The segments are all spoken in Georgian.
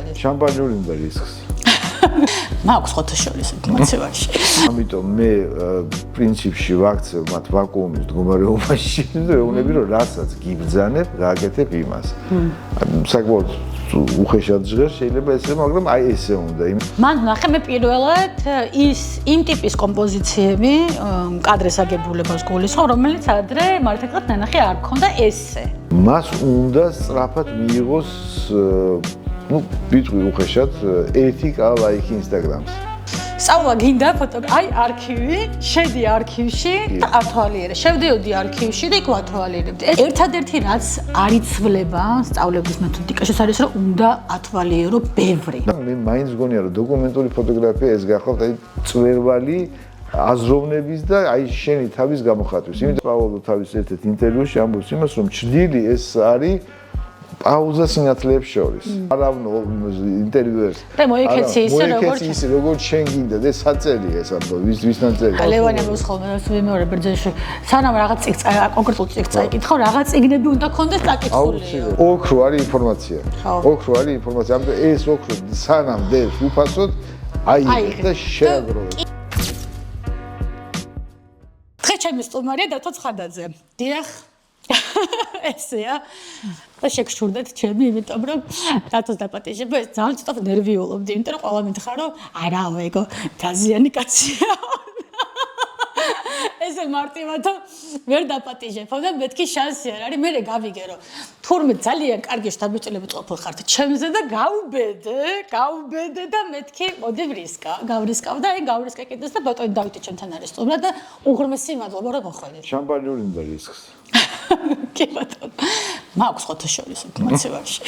მოიხდეთ? შამპანიური უნდა რისკს. მაქვს ხოთაშორის ინფორმაციაში. ამიტომ მე პრინციპში ვაქცევ მათ ვაკუუმის მდგომარეობაში და ეუბნები რომ რასაც გიბრძანებ, გააკეთებ იმას. საკმაოდ უხეშად ჟღერს შეიძლება ესე, მაგრამ აი ესე უნდა. მან ნახე მე პირველად იმ ტიპის კომპოზიციები, კადრეს აგებულებას გულისხმობ, რომელიც ადრე მართლაც ნანახი არ ქონდა ესე. მას უნდა სწრაფად მიიღოს ბიტყვი უხეშად 1k ლაიქი ინსტაგრამს. სწავლა გინდა აი არქივი, შედი არქივში და ათვალიერე. შევდიოდი არქივში და იქ ვათვალიერებდი. ერთადერთი რაც არ იცვლება სწავლების მეთოდიკაში არის რომ უნდა ათვალიერო ბევრი. მე მაინც გონია რომ დოკუმენტური ფოტოგრაფია ეს გახავთ აი წვერვალი აზროვნების და აი შენი თავის გამოხატვის. იმიტომ პაოლო თავის ერთ-ერთ ინტერვიუში ამბობს იმას რომ ჭრილი ეს არის პაუზა სინათლეებს შორის. არავნო ინტერვიუერს. და მოიქეცი ისე როგორც შენ გინდა და საწერია ეს ამბო ვისთან წერია. ლევანი ამბობს ხოლმე მეორე ბერძენში სანამ რაღაც კონკრეტულ წიგნს წაიკითხო, რაღაც წიგნები უნდა ქონდეს წაკითხული. ოქრო არის ინფორმაცია. ოქრო არის ინფორმაცია. ამიტომ ეს ოქრო სანამ დევს უფასოდ აიღე და შეაგროვე. დღე ჩემი სტუმარია დათო ცხადაძე. დიახ. ესეა. და შეგშურდეთ ჩემი, იმიტომ რომ დათოს დაპატიჟება ეს ძალიან ცოტა ნერვიულობდი, იმიტომ რომ ყველა მითხარ რომ არაო ეგო დაზიანი კაცია. ესე მარტივადო ვერ დაპატიჟებ და მეთქი შანსი არ არის, მე გავიგე რომ თურმე ძალიან კარგი შთაბეჭდილები ყოფილ ხართ ჩემზე და გავუბედე და მეთქი მოდი ვრისკა, გავრისკავ და აი გავრისკა კიდეც და ბატონი დავითი ჩემთან არის სტუმრად და უღრმესი მადლობა რომ მოხვედით. შამპანიური უნდა რისკს. კი ბატონო. მაქვს ხოთაშორის ინფორმაციაში.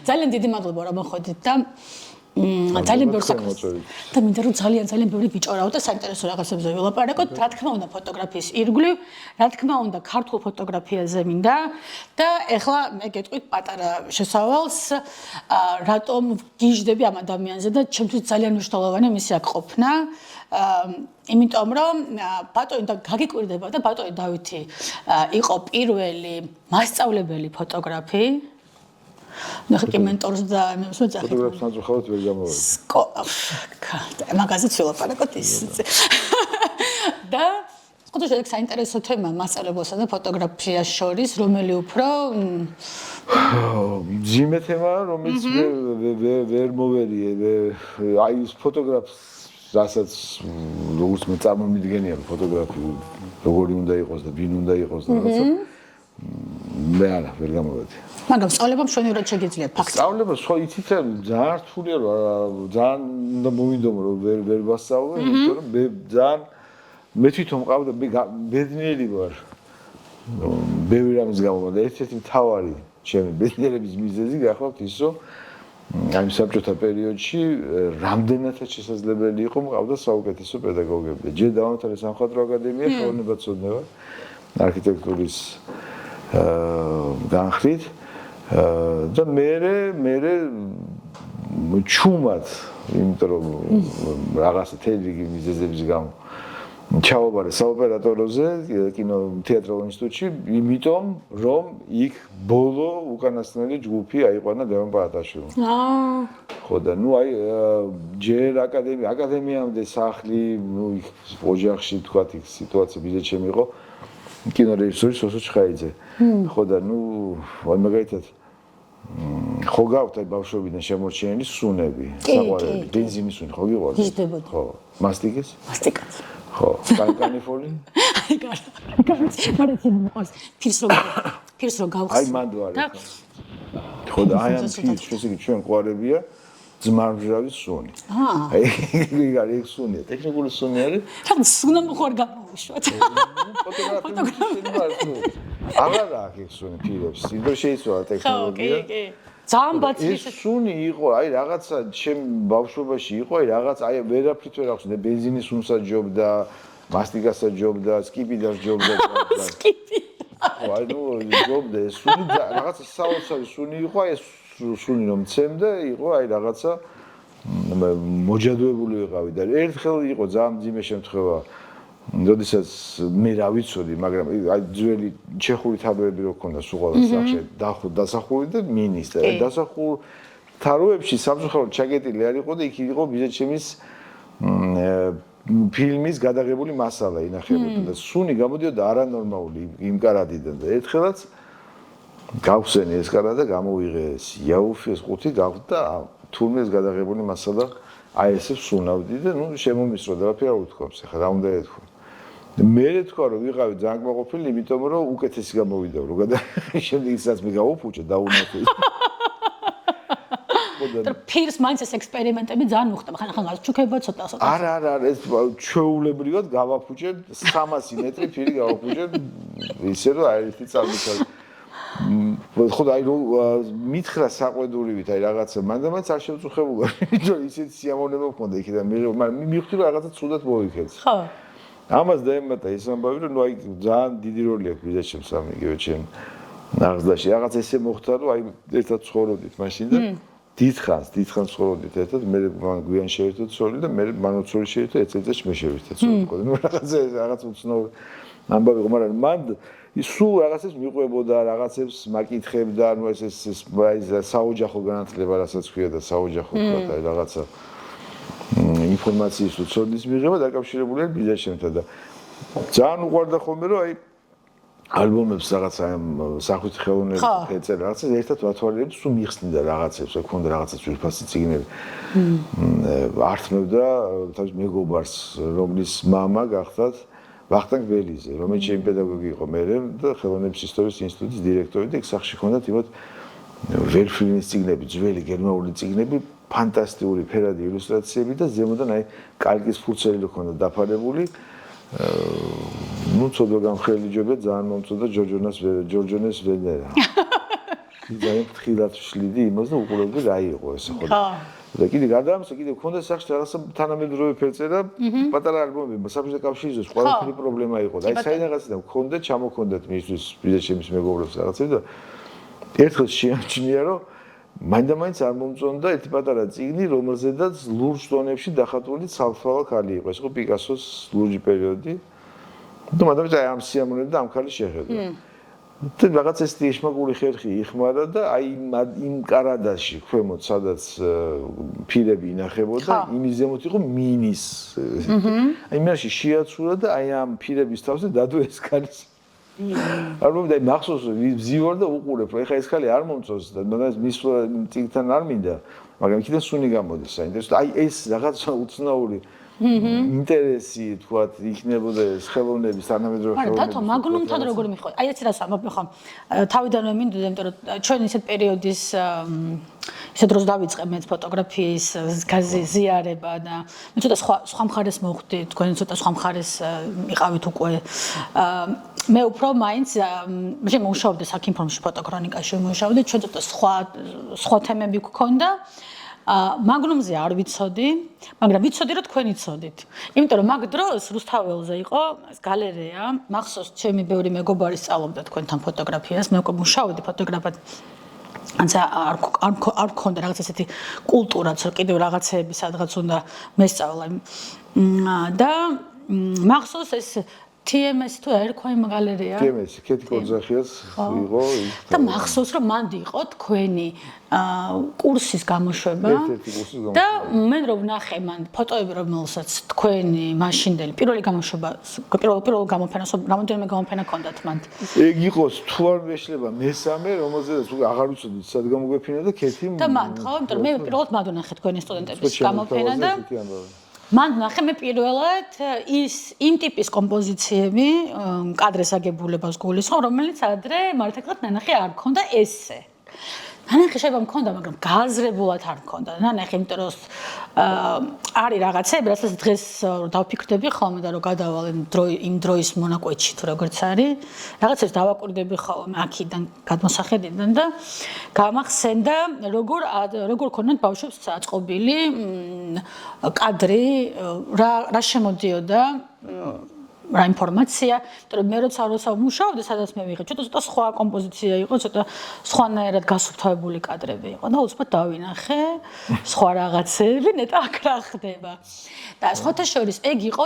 ძალიან დიდი მადლობა რომ მოხვედით და ძალიან ბევრი საკითხი და მინდა რომ ძალიან ბევრი ბიჭო და საინტერესო რაღაცებზე ვილაპარაკოთ. რა თქმა უნდა ფოტოგრაფიის ირგვლივ, რა თქმა უნდა ქართულ ფოტოგრაფიაზე მინდა და ეხლა მე გეტყვით პატარა შესავალს, რატომ გიჟდები ამ ადამიანზე და ჩემთვის ძალიან მნიშვნელოვანი მისი აქ ყოფნა. იმიტომ რომ ბატონი და გაგიკვირდება და ბატონი დავითი იყო პირველი მასწავლებელი ფოტოგრაფი. ნახე კი მენტორს და მე ვსვეცახე. ფოტოგრაფს ნაძვხავთ ვერ გამოვიდა. მაგაზეც ვილაპარაკოთ ის. და სკოლა შეიძლება საინტერესო თემა მასწავლებელსა და ფოტოგრაფიას შორის, რომელი უფრო ძიმე თემაა, რომელიც ვერ მოვერიე. აი ეს ფოტოგრაფს რასაც როგორც მე წარმომიდგენია ფოტოგრაფი როგორი უნდა იყოს და ვინ უნდა იყოს და რაღაცა მე არა ვერ გამოვედი. მაგრამ სწავლებამ შვენივრად შეგიძლიათ ფაქტი. სწავლება სხვა იცით ძალიან რთულია რომ ძალიან უნდა მოვიდომო რომ ვერ ვასწავლო, იმიტომ რომ მე ძალიან მე თვითონ მყავდა ბედნიერი ვარ. ბევრი რამის გამო და ერთ-ერთი მთავარი ჩემი ბედნიერების მიზეზი გახლავთ ის რომ აი საბჭოთა პერიოდში რამდენადაც შესაძლებელი იყო მყავდა საუკეთესო პედაგოგები. ჯერ დავამთავრე სამხატვრო აკადემია, ხელოვნებაცოდნევა, არქიტექტურის განხრით და მე ჩუმად, იმიტომ რომ რაღაცა თეატრიგი მიზეზების გამო ჩავაბარე საოპერატოროზე კინო თეატრალურ ინსტიტუტში, იმიტომ რომ იქ ბოლო უკანასკნელი ჯგუფი აიყვანა ლევან პაატაშვილმა. ხო და ნუ აი ჯერ აკადემიამდე სახლი, ნუ იქ ოჯახში თქვა იქ სიტუაცია ბიძაჩემი იყო კინორეჟისორი სოსო ჩხაიძე. ხო და ნუ აი მაგალითად ხო გავთ აი ბავშვობიდან შემორჩენილი სუნები, საყვარელი, ბენზინის სუნი ხო გიყვართ? ხო, მასტიკის? მასტიკაც. ხო, კანიფოლი? აი ფირს რო გავხსნი. აი მანდვარი. ხო და აი ამ ფირს შესაძლოა ჩვენ ყვარებია ძმარმჟავის სუნი. აი ეგ სუნია, ტექნიკური სუნი არის. რა სუნა მოხარ გამოვიშვათ. ფოტოგრაფია აღარ აქვს ეგ სუნი ფირებს. იმდრო შეიცვალა ტექნოლოგია. კი. ძალიან ბაცი ეს სუნი იყო, აი რაღაცა ჩემ ბავშვობაში იყო, აი რაღაც აი ვერაფრით ვერ ახსენე, ბენზინის სუნსა ჯობდა, მასტიკასა ჯობდა, სკიპიდას ჯობდა. სკიპიდა. აი ნუ ჯობდა ეს სუნი რაღაცა საოცარი სუნი იყო, აი ეს სუნი რომ ცემდა, იყო აი რაღაცა მოჯადოებული ვიყავი და ერთხელ იყო ძალიან მძიმე შემთხვევა. როდესაც მე რა ვიცოდი, მაგრამ აი ძველი ჩეხური თაბლები რო ქონდა სულ ყველა სახში, დასახული და მინისტრი. დასახულ თაროებში სამწუხაროდ ჩაკეტილი არ იყო და იქ იყო ბიძაჩემის ფილმის გადაღებული მასალა ინახებოდა და სუნი გამოდიოდა არანორმალური იმკარადიდან და ერთხელაც გავხსენე ეს კარა და გამოვიღე ეს იაუფის ყუთი გავხდა თურმე ეს გადაღებული მასალა აი ესე სუნავდი და ნუ შემომისრო და რა უთქვამს ახლა რა უნდა ეთქვა მე თქვა რომ ვიყავი ძალიან კმაყოფილი იმიტომ რომ უკეთესი გამოვიდა რომ შემდეგ ისაც მე გავუფუჭე და უნათო და ფირს მაინც ეს ექსპერიმენტები ძალიან მოხდება ხან გასჩუქება ცოტა არა ეს ჩვეულებრივად გავაფუჭე 300 მეტრი ფირი გავაფუჭე ისე რომ აი ერთი წამიცა ხო და აი რომ მითხრა საყვედურივით აი რაღაცა მანდ არ შევწუხებულა იმიტომ ისეთი სიამოვნება მქონდა იქიდან მაგრამ მივხვდი რომ რაღაცა ცუდად მოვიქեց ხო ამას დაემატა ის ამბავი რომ ნუ აი ძალიან დიდი როლი აქვს ბიძაშემს ამ იგივე ჩემ ნაღზაში რაღაც ესე მოხდა რომ აი ერთად ცხოვრობდით მაშინ და დიდხანს ცხოვრობდით ერთად მე გვიან შევერთო ცოლი და მე მანოცოლი შევერთო ერთ წელიწადში მე შევერთე ცოლი მქონდა ნუ რაღაც უცნაური ამბავი იყო მაგრამ მანდ ის სულ რაღაცებს მიყვებოდა რაღაცებს მაკითხებდა ნუ ეს საოჯახო განათლება რასაც ქვია და საოჯახო თქვა აი რაღაცა ინფორმაციის უცოდნის მიღება დაკავშირებულია ბიძაშემთან და ძალიან უყვარდა ხოლმე რომ აი ალბომებს რაღაც აი სახვითი ხელოვნებით ეწერა რაღაცა ერთად ვათვალიერებთ სულ მიხსნიდა რაღაცებს აი ქონდა რაღაცა ძვირფასი წიგნები ართმევდა თავის მეგობარს რომლის მამა გახდათ ვახტანგ ბელიძე რომელიც ჩემი პედაგოგი იყო მე და ხელოვნების ისტორიის ინსტიტუტის დირექტორი და იქ სახში ჰქონდათ იმათ ვერფლინის წიგნები ძველი გერმანული წიგნები ფანტასტიკური ფერადი ილუსტრაციები და ზემოდან აი კალკის ფურცელი ჰქონდა დაფარებული ნუ ცოდვა გამხრელი ჯობია ძალიან მომწონდა ჯორჯონეს ვენერა ძალიან ფრთხილად ვშლიდი იმას და უყურებდი რა იყო ესე ხო და კიდე გარდა ამისა კიდე მქონდა სახში რაღაცა თანამედროვე ფერწერა პატარა ალბომები საბჭოთა კავშირის ყველაფერი პრობლემა იყო და აი საინახასიდან მქონდა ჩამოქონდათ მისთვის ბიძაშემის მეგობრებს რაღაცები და ერთხელ შეამჩნია რომ მაინდა-მაინც არ მომწონდა ერთი პატარა წიგნი რომელზედაც ლურჯ ტონებში დახატული ცალთვალა ქალი იყო ეს იყო პიკასოს ლურჯი პერიოდი და მაგრამ აი ამ სიამოვნებდა ამ ქალის შეხედა და რაღაც ეს ეშმაკური ხერხი იხმარა და აი იმ კარადაში ქვემოთ სადაც ფირები ინახებოდა იმის ზემოთ იყო მინის აი მაშინ შეაცურა და აი ამ ფირების თავზე დადო ეს ქალის არ მომდა მახსოვს ვიზიორ და უყურებ რომ ეხა ეს ხალი არ მომწონს და მაგას მის წიგნთან არ მინდა მაგრამ იქიდან სუნი გამოდის საინტერესო აი ეს რაღაცა უცნაური ინტერესი თქვათ იქნებოდა ეს ხელოვნების თანამედროვე ხელოვნების მაგრამ დათო მაგნუმთან როგორ მიხვდი აი ეცი რას ამბობ ხო თავიდანვე მინდოდა იმიტომ რომ ჩვენ ისეთ პერიოდის ისე დროს დავიწყე მეც ფოტოგრაფიის გაზიარება და მე ცოტა სხვა მხარეს მოვხვდი თქვენ ცოტა სხვა მხარეს იყავით უკვე მე უფრო მაინც მე მუშაობდი საქინფორმში ფოტოქრონიკაში მუშაობდი ჩვენ ცოტა სხვა თემები გქონდა მაგნუმზე არ ვიცოდი, მაგრამ ვიცოდი რომ თქვენ იცოდით. იმიტომ რომ მაგ დროს რუსთაველზე იყო ეს გალერეა, მახსოვს ჩემი ბევრი მეგობარი სწავლობდა თქვენთან ფოტოგრაფიას, მე უკვე მუშაობდი ფოტოგრაფად. ანცა არ მქონდა რაღაც ესეთი კულტურაც, რომ კიდევ რაღაცეები სადღაც უნდა მესწავლა. და მახსოვს ეს TMS თუ ერქვა იმ გალერეა? TMS, კეთი კოძახიას იყო. და მახსოვს რომ მანდი იყო თქვენი კურსის გამოშვება. და მე რომ ვნახე მან ფოტოები რომელსაც თქვენი მაშინდელი პირველი გამოშვება, პირველ გამოფენას რამოდენიმე გამოფენა ჰქონდათ მან. ეგ იყოს თუ არ მეშლება მესამე, რომელზედაც უკვე აღარ ვიცოდი სად გამოგვეფინა და კეთი. და მან ხო, იმიტომ რომ მე პირველად მან ვნახე თქვენი სტუდენტების გამოფენა და მან ნახე მე პირველად იმ ტიპის კომპოზიციები კადრეს აგებულებას გულისხმობ, რომელიც ადრე მართლაც ნანახი არ მქონდა ესე. ნანახი შეიძლება მქონდა, მაგრამ გააზრებულად არ მქონდა. ნანახი, იმიტომ რომ არის რაღაცები, რასაც დღეს დავფიქრდები ხოლმე და რომ გადავალ იმ დროის მონაკვეთში თუ როგორც არის, რაღაცებს დავაკვირდები ხოლმე აქედან გადმოსახედიდან და გამახსენდა როგორ ქონდათ ბავშვებს აწყობილი კადრი, რა შემოდიოდა რა ინფორმაცია, მაგრამ მე როცა მუშაობდი, სადაც მე ვიღე, ცოტა სხვა კომპოზიცია იყო, ცოტა სხვანაირად გასუფთავებული კადრები იყო და უცბად დავინახე სხვა რაღაცები, ნეტა აქ რა ხდება. და სხვათა შორის ეგ იყო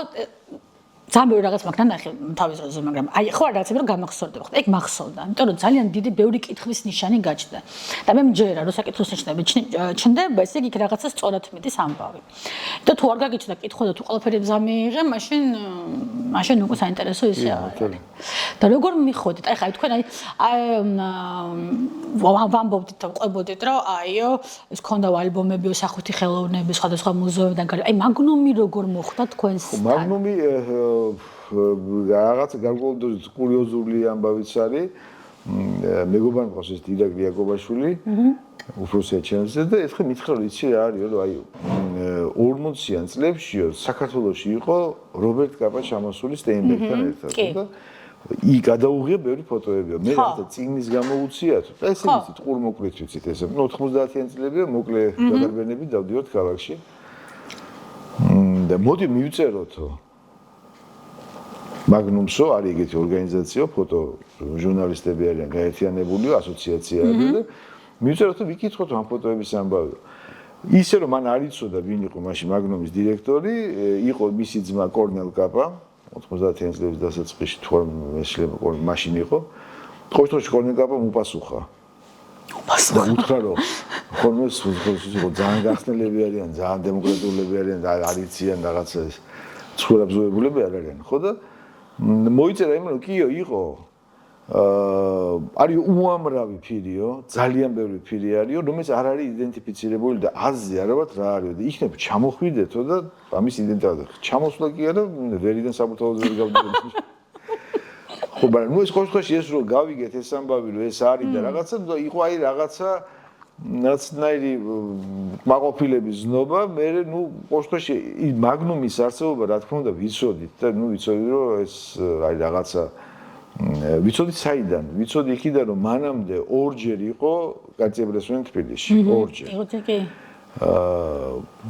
ძალიან ბევრი რაღაც მაგდა ნახე თავის დროზე, მაგრამ აი ხო რაღაცები რომ გამახსოვდება. ეგ მახსოვდა, იმიტომ რომ ძალიან დიდი ბევრი კითხვის ნიშანი გაჩნდა. და მე მჯერა რომ საკითხვის ნიშნები ჩნდება, ესე იგი რაღაცა სწორად მიდის ამბავი. და თუ არ გაგიჩნდა კითხვა და თუ ყველაფერი ზამიიღე, მაშინ უკვე საინტერესო ისე არის. და როგორ მიხვდით? აი ხა თქვენ აი ვამბობდით და ყვებოდით რომ აიო, ეს ქონდა ალბომები, სახვითი ხელოვნები, სხვადასხვა მუზეუმიდან გარი. აი მაგნუმი როგორ მოხდა თქვენს? მაგნუმი რაღაცა გარკვეული კურიოზული ამბავიც არის. მეგობარი მყავს ეს დირექტორი იაკობაშვილი, უფროსია ჩემზე და ერთხელ მითხრა რომ იცი რა არის, რომ აი 40-იან წლებშიო საქართველოში იყო რობერტ კაპა ჩამოსული სტეინბეკთან ერთად და იქ გადაუღია ბევრი ფოტოებია. მე რაღაცა წიგნის გამოუციათ და ესე ვიცით, ყურმოკლით ვიცით ესე. 90-იან წლებია მოკლე გადარბენები დავდივართ ქალაქში. და მოდი მივწეროთო მაგნუმსო არის ეგეთი ორგანიზაცია, ფოტო ჟურნალისტები არიან გაერთიანებული ასოციაცია არის და მივწეროთ და ვიკითხოთ ამ ფოტოების ამბავი. ისე რომ მან არ იცოდა ვინ იყო მაშინ მაგნუმის დირექტორი, იყო მისი ძმა კორნელ კაპა, 90-იან წლების დასაწყისში თუ არ მეშლება მაშინ იყო. ყოველ შემთხვევაში კორნელ კაპამ უპასუხა. უთხრა რომ ხოლმე იყო ძალიან გახსნელები არიან, ძალიან დემოკრატიულები არიან და არიციან რაღაცა ეს ცხოველაბზოებულები არ არიან, ხო და მოიწერა იმ რომ კიო იყო არის უამრავი ფირიო, ძალიან ბევრი ფირი არისო, რომელიც არ არის იდენტიფიცირებული და აზრი არ ვართ რა არისო და იქნებ ჩამოხვიდეთო და ამის იდენტიფიცირება. ჩამოსვლა კი არა, ვერიდან საბურთალოზე ვერ გავდივართ. ხო, მაგრამ ნუ ეს ყოველთვის ეს რომ გავიგეთ ეს ამბავი რომ ეს არის და რაღაცა და იყო აი რაღაცა ნაცნაირი მაყოფილების ზნობა, მე ნუ ყოველთვის მაგნუმის არსებობა რა თქმა უნდა ვიცოდით და ნუ ვიცოდი რომ ეს აი რაღაცა ვიცოდი საიდან, ვიცოდი იქიდან რომ მანამდე ორჯერ იყო კაცებრესვენ თბილისში, ორჯერ. კი.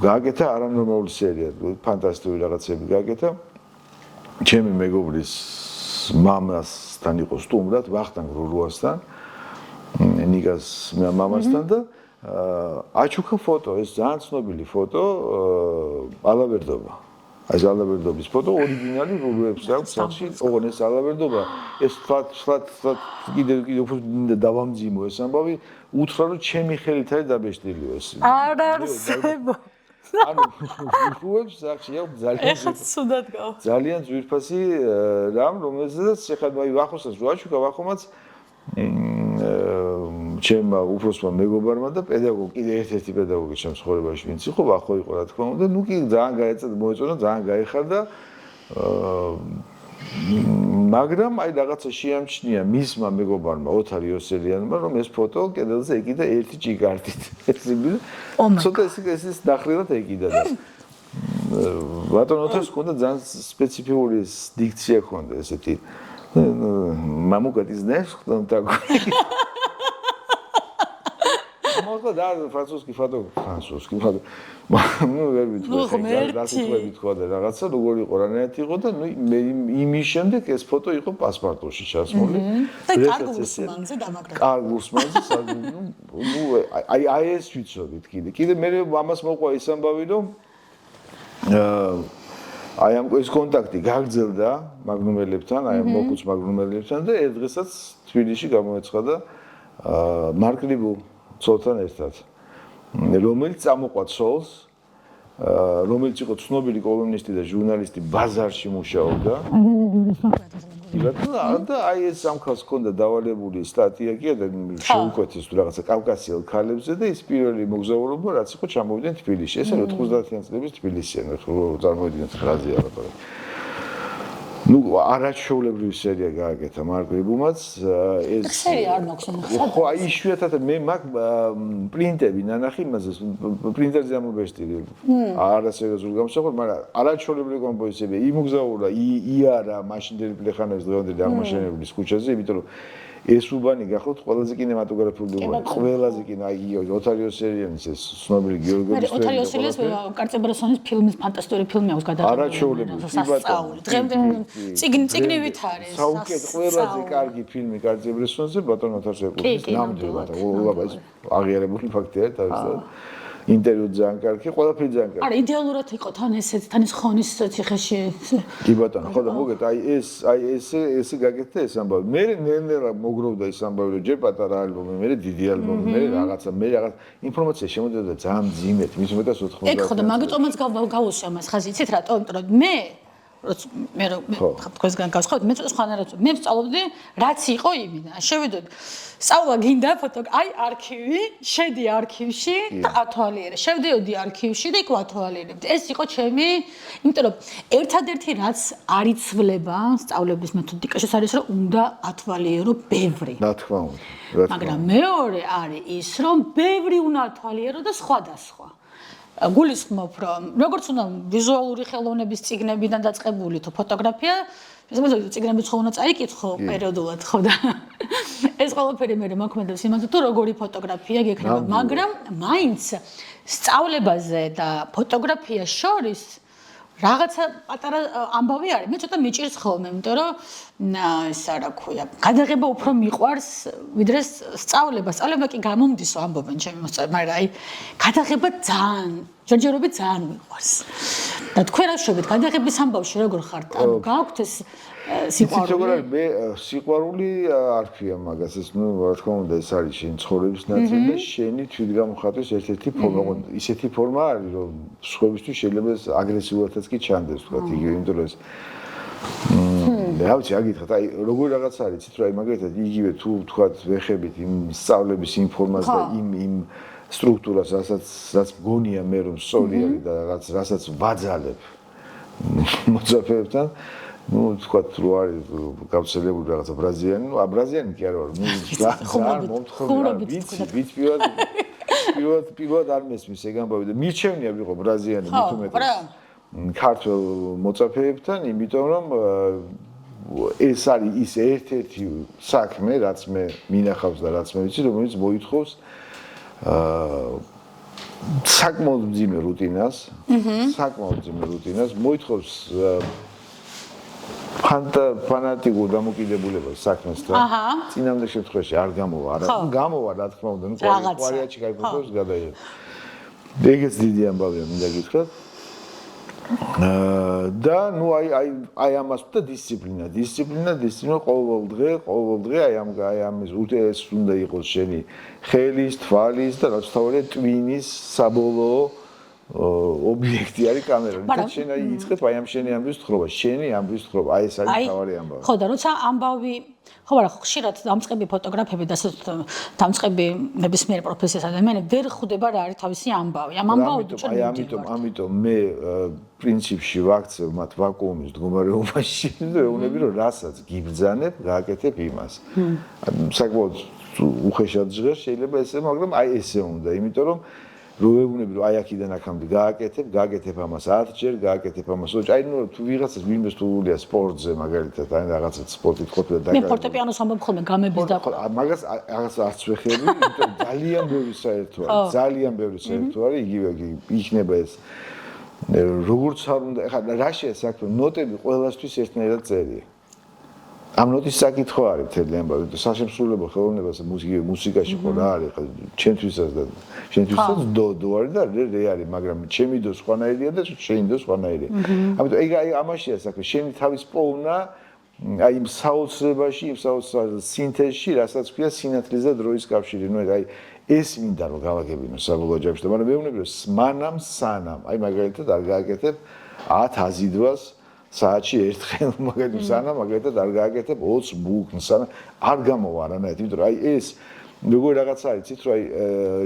გააკეთა არანორმალური სერია, ფანტასტიკური რაღაცები გააკეთა. ჩემი მეგობრის მამასთან იყო სტუმრად, ვახტანგ რურუასთან, ნიკას მამასთან და აჩუქა ფოტო, ეს ძალიან ცნობილი ფოტო, ალავერდობა. აი ეს ალავერდობის ფოტო ორიგინალი რურუებს აქვს სახში, ოღონდ ეს ალავერდობა, ეს სლად კიდე უფრო დავამძიმო ეს ამბავი, უთხრა რომ ჩემი ხელით არის დაბეჭდილიო ეს. არ არსებობს. ანუ რუებს სახში აქვს ძალიან ძვირფასი რამ, რომელზეც ეხლა აი ვახოსაც რო აჩუქა, ვახომაც ჩემმა უფროსმა მეგობარმა და პედაგოგი, კიდე ერთ-ერთი პედაგოგი ჩემს ცხოვრებაში ვინც იყო, ვახო იყო რა თქმა უნდა, ნუ კი ძალიან მოეწონა, ძალიან გაიხარდა. მაგრამ აი რაღაცა შეამჩნია მისმა მეგობარმა ოთარ იოსელიანმა, რომ ეს ფოტო კედელზე ეკიდა ერთი ჭიკარტით. ეს იგი ცოტა ეს დახრილად ეკიდა და ბატონ ოთარს ჰქონდა ძალიან სპეციფიკური დიქცია ჰქონდა ესეთი მამუკატის ნეშხტონ такой. Можно да, французский фото, ну, ვერ ვიცი, დასაწყებით ხო და რაღაცა როგორ იყო რანაირად იყო და ნუ იმის შემდეგ ეს ფოტო იყო პასპორტში ჩასმული. და კარგურსმანზე დამაგრებული. კარგურსმანზე, ნუ აი ეს ვიცოდით კიდე მე ამას მოყვა ის ამბავი რომ აი ამ ეს კონტაქტი გაგრძელდა მაგნუმელებთან, აი მოკუც მაგნუმელებთან და ერთ დღესაც თბილისში გამოეცხადა მარკრიბუ ცოლთან ერთად, რომელიც წამოყვა ცოლს, რომელიც იყო ცნობილი კოლუმნისტი და ჟურნალისტი, ბაზარში მუშაობდა. და აი ეს სამხას ჰქონდა დავალებული სტატია კი და შეუკვეთის თუ რაღაცა კავკასიელ ქალებზე და ის პირველი მოგზაურობა რაც იყო ჩამოვიდნენ თბილისში. ეს 90-იან წლების თბილისში, წარმოვიდნენ 9-ზე ალბათ. ნუ არაჩვეულებრივი სერია გააკეთა მარკრიბუმაც ეს სერია არ მაქვს ხო აი იშვიათად მე მაგ პრინტები ნანახი იმაზე პრინტერზე ამობეჭდილი არასერიოზული გამოსახული მაგრამ არაჩვეულებრივი კომპოზიციები იმოგზაურა იარა მაშინდელი პლეხანების დღევანდელი აღმაშენებლის ქუჩაზე იმიტომ რომ ეს უბანი გახლავთ ყველაზე კინემატოგრაფიული უბანი ყველაზე კინო აი ოთარ იოსელიანის ეს ცნობილი გიორგოვის ოთარ იოსელიანის კარცებრესონის ფილმის ფანტასტიკური ფილმი აქვს გადაღებული არაჩვეულებრივი სასწაული დღემდე წიგნივით არის საუკეთესო ყველაზე კარგი ფილმი კარცებრესონზე ბატონ ოთარ შეკუთის ნამდვილად ულაბა ეს აღიარებული ფაქტია თავისთავად ინტერვიუ ძალიან კარგი, ყველაფერი ძალიან კარგი. არა, იდეალურად იყო თან ესეც, თან ის ხონის ციხეში. კი ბატონო, ხო და მოგეთ, ესე გაკეთდა ეს ამბავი. მე ნელ-ნელა მოგროვდა ეს ამბავი, რომ ჯერ პატარა ალბომი, მე დიდი ალბომი, მე რაღაც ინფორმაცია შემოდიოდა ძალიან მძიმედ, მის უმეტეს 90. ეგ ხო და მაგიტომაც გავუსვა მას ხაზი, იცით რატო? იმიტომ რომ მე თქვენსგან გავსხავთ, მე სხვანაირად მე ვსწავლობდი, რაც იყო იმიდან. შევიდოდი. სწავლა გინდა აი არქივი, შედი არქივში და ათვალიერე. შევდიოდი არქივში და იქ ვათვალიერებდი. ეს იყო ჩემი, იმიტომ რომ ერთადერთი რაც არ იცვლება სწავლების მეთოდიკაში, არის რომ უნდა ათვალიერო ბევრი. რა თქმა უნდა. მაგრამ მეორე არის ის, რომ ბევრი უნდა ათვალიერო და სხვადასხვა. გულისხმობ, რომ როგორც უნდა ვიზუალური ხელოვნების წიგნებიდან დაწყებული თუ ფოტოგრაფია, ეს წიგნებიც ხო უნდა წაიკითხო პერიოდულად, ხო და ეს ყველაფერი მე მოქმედებს იმაზე, თუ როგორი ფოტოგრაფია გექნება, მაგრამ მაინც სწავლებაზე და ფოტოგრაფიას შორის რაღაცა პატარა ამბავი არის. მე ცოტა მიჭირს ხოლმე, იმიტომ რომ ისა რა ქვია, გადაღება უფრო მიყვარს, ვიდრე სწავლება. სწავლება კი გამომდისო ამბობენ ჩემი მოსწავლე, მაგრამ აი გადაღება ძალიან ჯერჯერობით ძალიან მიყვარს. და თქვენ რა შევით გადაღების ამბავში როგორ ხართ? ანუ გააქვთ ეს სიყვარული? მე სიყვარული არ ქვია მაგას, ეს რა თქმა უნდა ეს არის შენი ცხოვრების ნაწილი და შენი თვითგამოხატვის ერთ-ერთი ფორმა. ისეთი ფორმა არის, რომ სხვებისთვის შეიძლება აგრესიულადაც კი ჩანდეს, თქვა იგივე, იმიტომ რომ ეს რა ვიცი, აგითხრათ, აი როგორი რაღაც არის, იცით რა, მაგალითად იგივე თუ თქვა ვეხებით იმ სწავლების იმ ფორმას და იმ სტრუქტურას, რაც მგონია მე რომ სწორი არის და რასაც ვაძალებ მოწაფეებთან, თქვათ რო არის გავრცელებული რაღაცა ბრაზილიანი, ბრაზილიანი კი არა ვარ, ძალიან მომთხოვნა, ვიცი პირველად არ მესმის ეგ ამბავი და მირჩევნია ვიყო ბრაზილიანი მით უმეტეს ქართველ მოწაფეებთან, იმიტომ რომ ეს არის ის ერთ-ერთი საქმე, რაც მე მინახავს და რაც მე ვიცი, რომელიც მოითხოვს საკმაოდ მძიმე რუტინას, მოითხოვს ფანატიკურ დამოკიდებულებას საქმესთან. წინამდე შემთხვევაში არ გამოვა, გამოვა რა თქმა უნდა, ნუ კვარიაჩი кай ფოტოს გადაიღე. ეგეც დიდი ამბავია, მინდა გითხრათ. და ნუ აი ამას და დისციპლინა ყოველდღე აი ამის უთეს უნდა იყოს შენი ხელის, თვალის და რაც თავია ტვინის საბოლოო ობიექტი არის კამერა. და შენ აი იწყებ აი ამ შენი ამბის თხრობა, აი ეს არის თავარი ამბავი. ხო და როცა ამბავი ხო არა ხშირად დამწყები ფოტოგრაფები და დამწყები ნებისმიერ პროფესიას ადამიანები ვერ ხვდება რა არის თავისი ამბავი. ამ ამბავით ამიტომ მე პრინციპში ვაქცევ მათ ვაკუუმის მდგომარეობაში და ეუბნები რომ რასაც გიბრძანებ, გააკეთებ იმას. საკმაოდ უხეშად ჟღერს შეიძლება ესე, მაგრამ აი ესე უნდა, იმიტომ რომ როეუბნები რომ აი აქიდან აქამდე გააკეთებ ამას 10 ჯერ, გააკეთებ ამას 20. აი ნუ თუ ვიღაცას ვინმეს თულია სპორტზე მაგალითად, აი რაღაცა სპორტით ყოფილა და მე ფორტეპიანოს ამბობ ხოლმე გამების და მაგას არც ვეხები, იმიტომ ძალიან ბევრი საერთო არის, იგივე იქნება ეს როგორც არ უნდა, ეხლა რაშია საქმე, ნოტები ყველასთვის ერთნაირად წერია. ამ ნოტის საკითხო არის მთელი ამბავი, საშემსრულებლო ხელოვნებას მუსიკაში ხო რა არის, ჩემთვისაც დო არის და რე არის, მაგრამ ჩემი დო სხვანაირია და შენი დო სხვანაირია. ამიტომ აი ამაშია საქმე, შენი თავის პოვნა აი იმ საოცრებაში, იმ სინთეზში, რასაც ქვია სინათლის და დროის კავშირი. ნუ აი ეს მინდა რომ გავაგებინო საბოლოო ჯამში, მაგრამ მე ვუներ რომ სანამ, აი მაგალითად არ გააკეთებ 10 აზიდვას საათში ერთხელ მაგალითად არ გააკეთებ 20 ბუკს, არ გამოვა არანაირად, იმიტომ რომ აი ეს როგორი რაღაცა არის, იცით რომ აი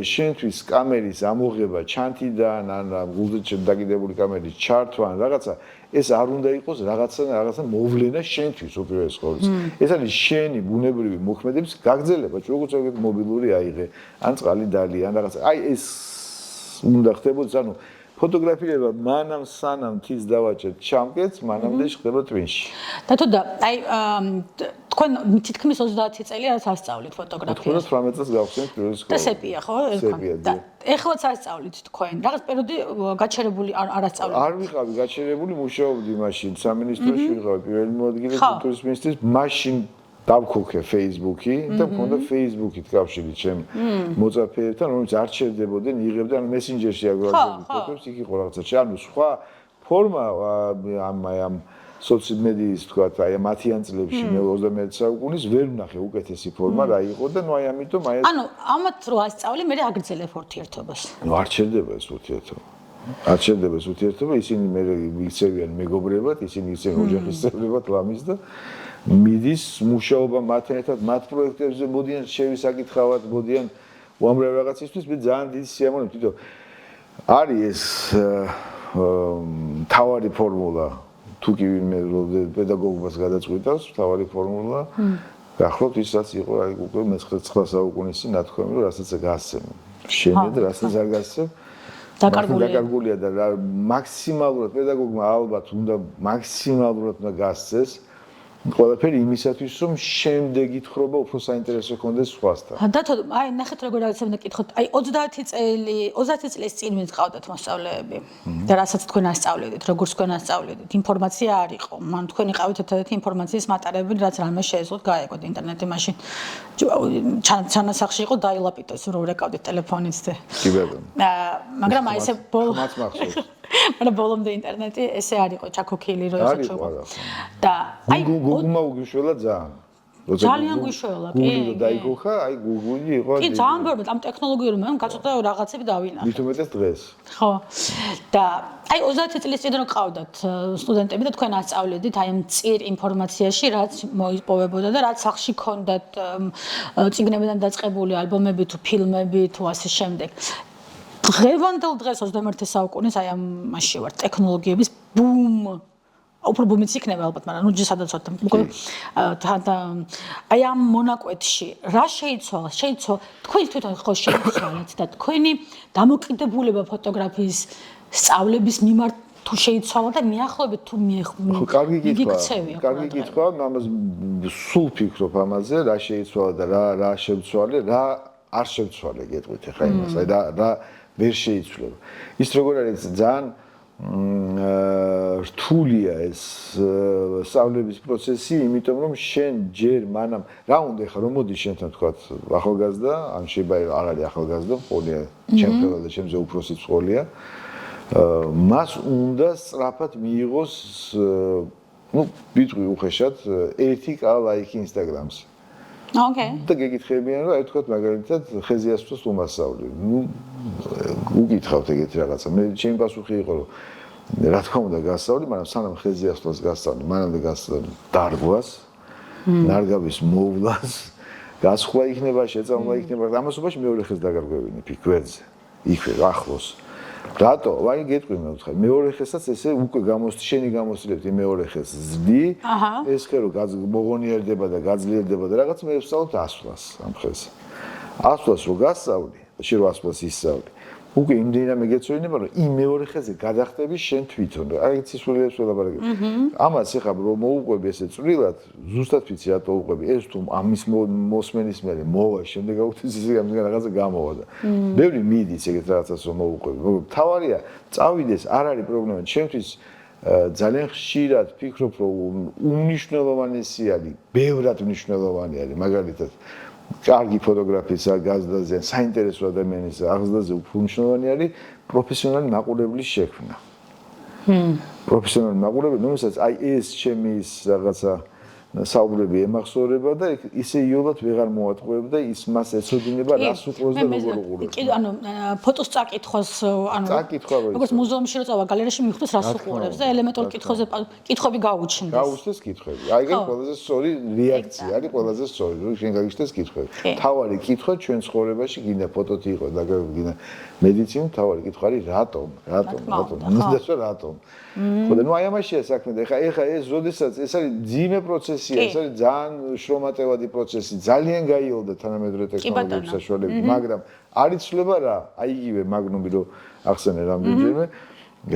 შენთვის კამერის ამოღება ჩანთიდან, ან გულზე დაკიდებული კამერის ჩართვა, რაღაცა ეს არ უნდა იყოს რაღაცა მოვლენა შენთვის უპირველეს ყოვლისა. ეს არის შენი ბუნებრივი მოქმედების გაგრძელება, როგორც ეგ მობილური აიღე, ან წყალი დალი, ან რაღაცა. აი ეს უნდა ხდებოდეს, ანუ ფოტოგრაფირება მანამ სანამ თის დავაჭერთ ჩამკეთს, მანამდე ხდება ტვინში. და თუ და აი თქვენ თითქმის 30 წელი რაც ასწავლით ფოტოგრაფიას. 18 წელს გავხსენეთ პირველი სკოლა. და სეპია ხო? და ეხლაც ასწავლით თქვენ. რაღაც პერიოდი გაჩერებული არ ასწავლეთ. არ ვიყავი გაჩერებული, მუშაობდი მაშინ სამინისტროში, ვიყავი პირველი მოადგილე კულტურის მინისტრის, მაშინ დავქოქე Facebook-ი და მქონდა Facebook-ით კავშირი ჩემ მოწაფეებთან, რომელიც არ ჩერდებოდნენ, იღებდნენ მესენჯერში აგროვებდნენ ფოტოებს, იქ იყო რაღაცა. ანუ სხვა ფორმა ამ სოციალმედიის თქვათ, აი მათიან წლებში მე 21 საუკუნის ვერ ვნახე უკეთესი ფორმა რა იყო და ნუ აი ამიტომ აი ანუ ამათ რო ასწავლე, მე აგრძელებ ურთიერთობას. ნუ არ ჩერდება ეს ურთიერთობა. არ ჩერდება ეს ურთიერთობა, ისინი მე მიქცევიან მეგობრებად, ისინი იქცევიან ოჯახის წევრებად ლამის და მიდის მუშაობა მათთან ერთად, მათ პროექტებზე მოდიან შევისაკითხავად, მოდიან უამრავ რაღაცისთვის, მე ძალიან დიდი სიამოვნებით, თვითონ არის ეს თავარი ფორმულა თუ კი ვინმე პედაგოგობას გადაწყვიტავს, თავარი ფორმულა გახლავთ ის რაც იყო აი უკვე მე-9 საუკუნის წინ ნათქვამი, რომ რასაც გასცემ. შენად რასაც არ გასცემ. დაკარგულია და რა მაქსიმალურად პედაგოგმა ალბათ უნდა მაქსიმალურად უნდა გასცეს ყველაფერი იმისათვის რომ შემდეგი თხრობა უფრო საინტერესო კონდეს სხვასთან. დათო, აი ნახეთ როგორ რაღაცა უნდა კითხოთ. აი 30 წლის წინ ვინც ყავდათ მოსწავლეები და რასაც თქვენ ასწავლედით, როგორც თქვენ ასწავლედით, ინფორმაცია არ იყო. მან თქვენ იყავით ერთადერთი ინფორმაციის მატარებელი, რაც რამე შეეძლოთ გაეგოთ ინტერნეტი მაშინ. ჩანასახში იყო დაილაპიტოს, რომ რეკავდით ტელეფონით და. კი ბატონო. მაგრამ აი ესე ხმაც მახსოვს. მაგრამ ბოლომდე ინტერნეტი ესე არ იყო ჩაქოქილი რომ ესე ჩქო. და აი გუგლმა უგვიშველა ძალიან. ძალიან გვიშველა, კი. გუგლი დაიგოხა, აი გუგლი იყო. კი, ძალიან ბევრად ამ ტექნოლოგიურ მე გაწოდა რაღაცები დავინახე. მით უმეტეს დღეს. ხო. და აი 30 წლის წინ რო ყავდათ სტუდენტები და თქვენ ასწავლედით აი ამ წირ ინფორმაციაში რაც მოიპოვებოდა და რაც სახში ქონდათ წიგნებიდან დაწყებული ალბომები თუ ფილმები თუ ასე შემდეგ. დღევანდელ დღეს 21 საუკუნის აი ამაში ვარ ტექნოლოგიების ბუმ უფრო ბუმიც იქნება ალბათ, მაგრამ ნუ სადაც ვარ აი ამ მონაკვეთში რა შეიცვალა? თქვენ თვითონ ხო შეიცვალეთ და თქვენი დამოკიდებულება ფოტოგრაფიის სწავლების მიმართ თუ შეიცვალა და მიახლოებით თუ კარგი კითხვა, ამას სულ ფიქრობ ამაზე, რა შეიცვალა და რა შევცვალე, რა არ შევცვალე, გეტყვით ახლა იმას, აი რა ვერ შეიცვლება. ის როგორ არის ძალიან რთულია ეს სწავლების პროცესი, იმიტომ რომ შენ ჯერ მანამ რა უნდა ხარ, რომ მოდი შენთან თქვა ახალგაზრდა, ან შეიძლება არ არის ახალგაზრდა, ყოლია, ჩემთან და ჩემზე უფროსი ყოლია. მას უნდა სწრაფად მიიღოს, ну, ბიტყვი უხეშად, 1k ლაიქი Instagram-ზე. Okay. და გეკითხებიან რომ აი თქვა მაგალითად ხეზიასწოს უმასწავლი. ნუ უკითხავთ ეგეთ რაღაცა. მე ჩემი პასუხი იყო რომ რა თქმა უნდა გასწავლი, მაგრამ სანამ ხეზიასწოს გასწავლი, მანამდე გასწავლი დარგვას, ნარგავის მოვლას, გასხვა იქნება, შეწამლა იქნება, ამასობაში მეორე ხეს დაგარგვევინე ფიქვერზე. იქვე ახლოს. რატო? ვაი გეტყვი მე ვთხარ. მეორე ხესაც ესე უკვე შენი გამოსწრებდი მეორე ხეს ზრდი. ეს ხე რომ მოგონიერდება და გაძლიერდება და რაღაც მე ვსწავლობ ასვლას ამ ხეს. ასვლას რო გასწავლი, შენ რო ასვლას ისწავლი. უკვე იმდენად მეგეწოინება რომ იმ მეორე ხეზე გადახტები შენ თვითონ. აი ცისულებს ველაპარაკებ. ამას ეხლა რომ მოუყვები ესე წვრილად, ზუსტად ვიცი რატო უყვები. ეს თუ ამის მოსმენის მერე მოვა, შემდეგ აუქციის ისე რაღაცა გამოვა და ბევრი მიდის ეგეთ რაღაცას რომ მოუყვები. თავარია, წავიდეს, არ არის პრობლემა. ჩემთვის ძალიან ხშირად ფიქრობ რომ უმნიშვნელოვანესი არის, ბევრად მნიშვნელოვანი არის, მაგალითად კარგი ფოტოგრაფიის გაზრდაზე, საინტერესო ადამიანის აღზრდაზე უფრო მნიშვნელოვანი არის პროფესიონალი მაყურებლის შექმნა. პროფესიონალი მაყურებელი, რომელსაც აი ეს ჩემი რაღაცა საუბრები ემახსოვრება და ისე იოლად ვეღარ მოატყუებდა ის მას ეცოდინება რას უყურებს და როგორ უყურებს. კი, ანუ ფოტოს წაკითხოს, ანუ როგორც მუზეუმში რო წავა, გალერეაში მიხვდეს რას უყურებს და ელემენტურ კითხვებზე კითხვები გაუჩნდეს. გაუჩნდეს კითხვები. აი ეს ყველაზე სწორი რეაქცია, არის ყველაზე სწორი, რომ შენ გაგიჩნდეს კითხვები. თავარი კითხვა ჩვენ ცხოვრებაში გინდა ფოტოთი იყო და გინდა მედიცინა, თავარი კითხვა არის რატომ? რატომ? ხო და ნუ აი ამაშია საქმე და ეხა ეს როდესაც ეს არის ძიმე პროცესია, ეს არის ძალიან შრომატევადი პროცესი, ძალიან გაიოლდა თანამედროვე ტექნოლოგიების საშუალებით, მაგრამ არ იცვლება რა, აი იგივე მაგნუმი რო ახსენე რამდენჯერმე,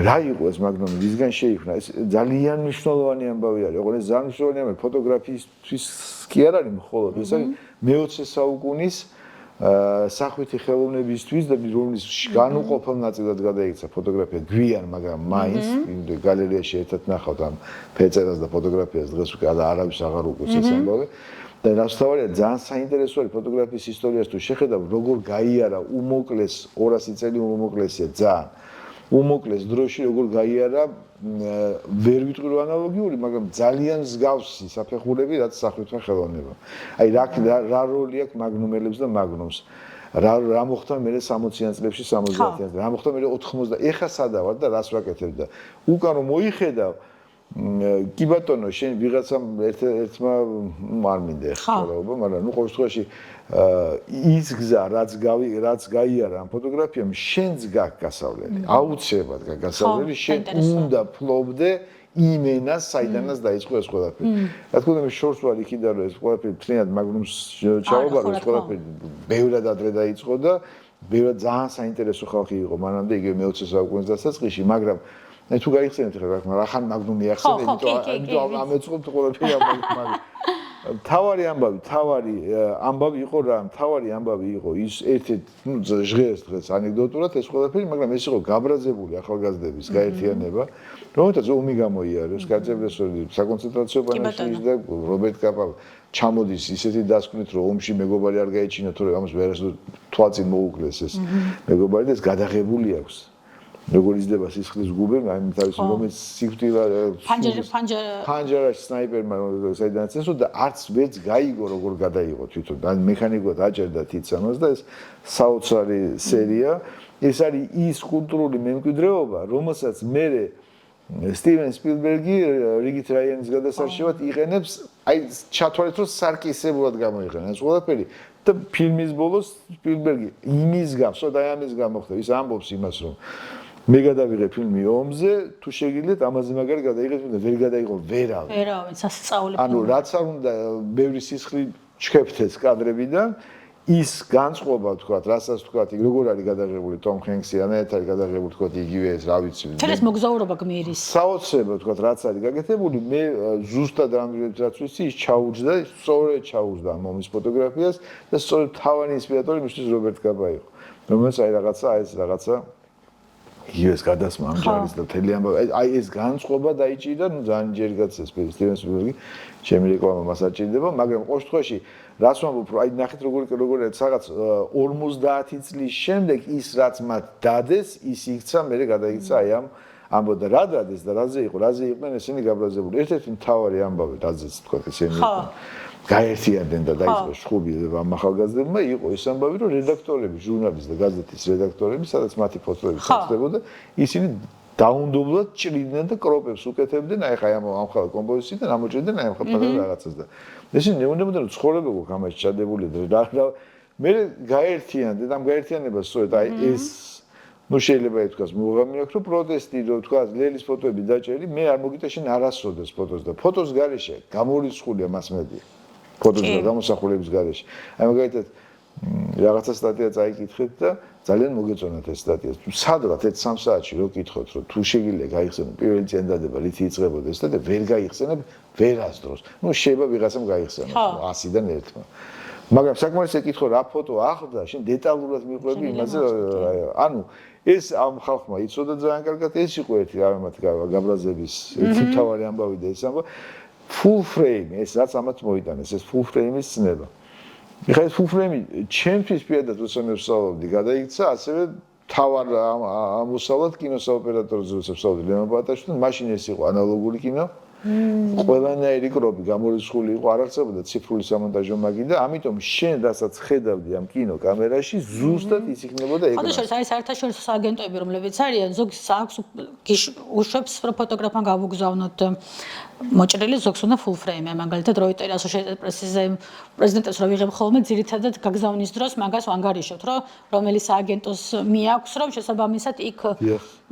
რა იყო ეს მაგნუმი, ვისგან შეიქმნა, ეს ძალიან მნიშვნელოვანი ამბავი არის, ოღონდ ეს ძალიან მნიშვნელოვანი ამბავი ფოტოგრაფიისთვის კი არ არის მხოლოდ, ეს არის მე-20 საუკუნის სახვითი ხელოვნებისთვის და რომლის განუყოფელ ნაწილად გადაიქცა ფოტოგრაფია გვიან, მაგრამ მაინც გალერეაში ერთად ნახავთ ამ ფეწერას და ფოტოგრაფიას დღეს უკვე არავის აღარ უყურს ეს ამბავი. და რაც თავარია ძალიან საინტერესოა ფოტოგრაფიის ისტორიას თუ შეხედავ როგორ გაიარა უმოკლეს 200 წელი უმოკლესია ძალიან უმოკლეს დროში როგორ გაიარა ვერ ვიტყვი რომ ანალოგიური მაგრამ ძალიან მსგავსი საფეხურები რაც სახვითმა ხელოვნება აი რა როლი აქვს მაგნუმელებს და მაგნუმს რა მოხდა მე 60-იან წლებში 70-იან რა მოხდა მე 80 ეხა სადა ვარ და რას ვაკეთებ და უკან რომ მოიხედავ კი ბატონო შენ ვიღაცამ ერთმა არ მინდა ეხლა მაგრამ ნუ ყოველ შემთხვევაში ის გზა რაც გაიარა ამ ფოტოგრაფიამ შენც გაქვს გასავლელი აუცილებლად გაქვს გასავლელი შენ უნდა ფლობდე იმენას საიდანაც დაიწყო ეს ყველაფერი რა თქმა უნდა მე შორს ვარ იქიდან რომ ეს ყველაფერი თლიანად მაგნუმს ჩავაბარო ეს ყველაფერი ბევრად ადრე დაიწყო და ბევრად ძალიან საინტერესო ხალხი იყო მანამდე იგივე მე-20 საუკუნის დასაწყისში მაგრამ აი თუ გაიხსენებთ ხა რახან მაგნუმი ახსენე იმიტომ ამეწყობთ ყველაფერი მაგრამ თავარი ამბავი იყო რა თავარი ამბავი იყო ის ერთ-ერთ ნუ ჟღერს დღეს ანეკდოტურად ეს ყველაფერი მაგრამ ეს იყო გაბრაზებული ახალგაზრდების გაერთიანება რომელთაც ომი გამოიარეს კაცებრესორი საკონცენტრაციო ბანაკში და რობერტ კაპა ჩამოდის ისეთი დასკვნით რომ ომში მეგობარი არ გაეჩინა თორე ამას ვერას თვალწინ მოუკლეს ეს მეგობარი და ეს გადაღებული აქვს როგორ იზრდება სისხლის გუბე, აი თავის რომელიც სიკვდილა ფანჯარაში სნაიპერმა საიდანაც ესო და არც ვერც გაიგო როგორ გადაიღო თვითონ. და მექანიკურად აჭერდა თიცამას და ეს საოცარი სერია. ეს არის ის კულტურული მემკვიდრეობა, რომელსაც მე სტივენ სპილბერგი რიგით რაიანის გადასარჩევად იყენებს, აი ჩათვალეთ რომ სარკისებულად გამოიყენა ეს ყველაფერი და ფილმის ბოლოს სპილბერგი იმის გამო, და ამის გამო ხდება, ის ამბობს იმას რომ მე გადავიღე ფილმი ომზე, თუ შეგიძლიათ ამაზე მაგარი გადაიღეთ და ვერ გადაიღო ვერავინ. ვერავინ, სასწაული. ანუ რაც არ უნდა ბევრი სისხლი ჩქეფთ ეს კადრებიდან, ის განწყობა თქვათ, რასაც თქვათ, როგორ არის გადაღებული ტომ ჰენქსი, ანეთ არის გადაღებული თქვათ იგივე ეს, რა ვიცი. ეს მოგზაურობა გმირის. საოცრება თქვათ, რაც არის გაკეთებული, მე ზუსტად რამბირებს რაც ვიცი, ის ჩაუჯდა, სწორედ ჩაუჯდა მომის ფოტოგრაფიას და სწორედ თავანი ინსპირატორი მისთვის რობერტ კაპა იყო. რომელიც აი რაღაცა იგივეს გადასმა ამ ჯარის და მთელი ამბავი აი ეს განწყობა დაიჭირდა ნუ ძალიან ჯერი გაცეს სტივენ სპილბერგი ჩემი რეკლამა მას აჭირდება მაგრამ ყოველ შემთხვევაში რას ვამბობ რომ აი ნახეთ როგორ რაღაც 50 წლის შემდეგ ის რაც მათ დადეს ის იქცა მე გადაიქცა აი ამ ამბოდა რა დადეს და რაზე იყვნენ ესენი გაბრაზებული ერთ-ერთი მთავარი ამბავი რაზეც თქვა ესენი გაერთიანდნენ და დაიწყო შხუბი ამ ახალგაზრდებმა იყო ეს ამბავი რომ რედაქტორები ჟურნალის და გაზეთის რედაქტორები სადაც მათი ფოტოები ხდებოდა ისინი დაუნდობლად ჭრიდნენ და კროპებს უკეთებდნენ აი ხა ამ ხალ კომპოზიციიდან ამოჭრიდნენ აი ამ ხალ რაღაცას და ესენი ნეუნდებოდნენ რომ ცხოვრება გვაქვს ამაში ჩადებული და მე გაერთიანდნენ და ამ გაერთიანებას სწორედ აი ეს ნუ შეიძლება ითქვას მუღამი აქვს რომ პროტესტი რომ თქვა ლელის ფოტოები დაჭერი მე არ მოგიტაშენ არასოდეს ფოტოს და ფოტოს გარეშე გამორიცხულია მასმედია ფოტოს და გამოსახულების გარეშე. აი მაგალითად რაღაცა სტატია წაიკითხეთ და ძალიან მოგეწონათ ეს სტატია. სადღაც 1-3 საათში რო კითხოთ რომ თუ შეგიძლია გაიხსენო первый წენდადება რითი იწყებოდა ეს და ვერ გაიხსენებ ვერასდროს. ნუ შეიძლება ვიღაცამ გაიხსენოს 100-დან 1-მა. მაგრამ საკმარისია კითხო რა ფოტო ახლდა შენ დეტალურად მიყვები იმაზე ანუ ეს ამ ხალხმა იცოდა ძალიან კარგად ეს იყო ერთი ამათ გაბრაზების ერთი თავარი ამბავი და ეს ამბავი full frame ეს რაც ამათ მოიტანეს ეს full frame-ის ცნება. ეხლა ეს full frame ჩემთვის პირადად როცა ვსწავლობდი გადაიქცა ასევე თავარ ამოსავლად კინოსაოპერატორზე როცა ვსწავლობდი ლევან ბატაშვილთან მაშინ ეს იყო ანალოგური კინო ყველანაირი კროპი გამორიცხული იყო არ არსებობდა ციფრული სამონტაჟო მაგი და ამიტომ შენ რასაც ხედავდი ამ კინო კამერაში ზუსტად ის იქნებოდა ეგრე. ხოდაშორის არის საერთაშორისო აგენტოები რომლებიც არიან ზოგს აქვს უშვებს რომ ფოტოგრაფმა გამოგზავნოთ მოჭრილი ზოგს უნდა full frame მაგალითად Reuters Associated Press-ზე პრეზიდენტებს რო ვიღებ ხოლმე ძირითადად გაგზავნის დროს მაგას ვანგარიშობთ რომ რომელი სააგენტოს მიაქვს რომ შესაბამისად იქ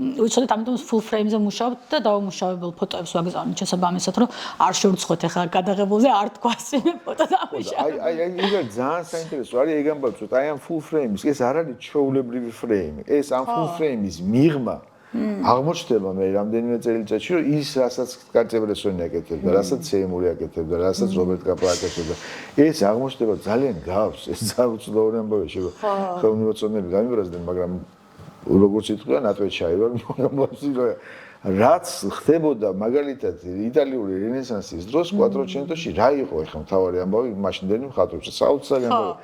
უცოდეთ ამიტომ full frame-ზე მუშაობთ და დაუმუშავებელ ფოტოებს ვაგზავნით შესაბამისად რომ არ შევრცხოთ ახლა გადაღებულზე არ თქვას ფოტო დამუშავება. აი ეგ ძალიან საინტერესო არის ეგ ამბავი ცოტა აი ამ full frame-ის ეს არ არის ჩვეულებრივი frame ეს ამ full frame-ის მიღმა აღმოჩნდება მე რამდენიმე წელიწადში რომ ის რასაც კარცებრესონი აკეთებდა, რასაც სეიმური აკეთებდა, რასაც რობერტ კაპა აკეთებდა, ეს აღმოჩნდება ძალიან გავს, ეს ძალიან უცნაური ამბავია შეიძლება ხელმძღვანელები გამიბრაზდნენ, მაგრამ როგორც იტყვია ნატვეჩაი ვარ რაც ხდებოდა მაგალითად იტალიური რენესანსის დროს კვატროცენტოში რა იყო ახლა მთავარი ამბავი მაშინდელი მხატვრებში საოცარი ამბავი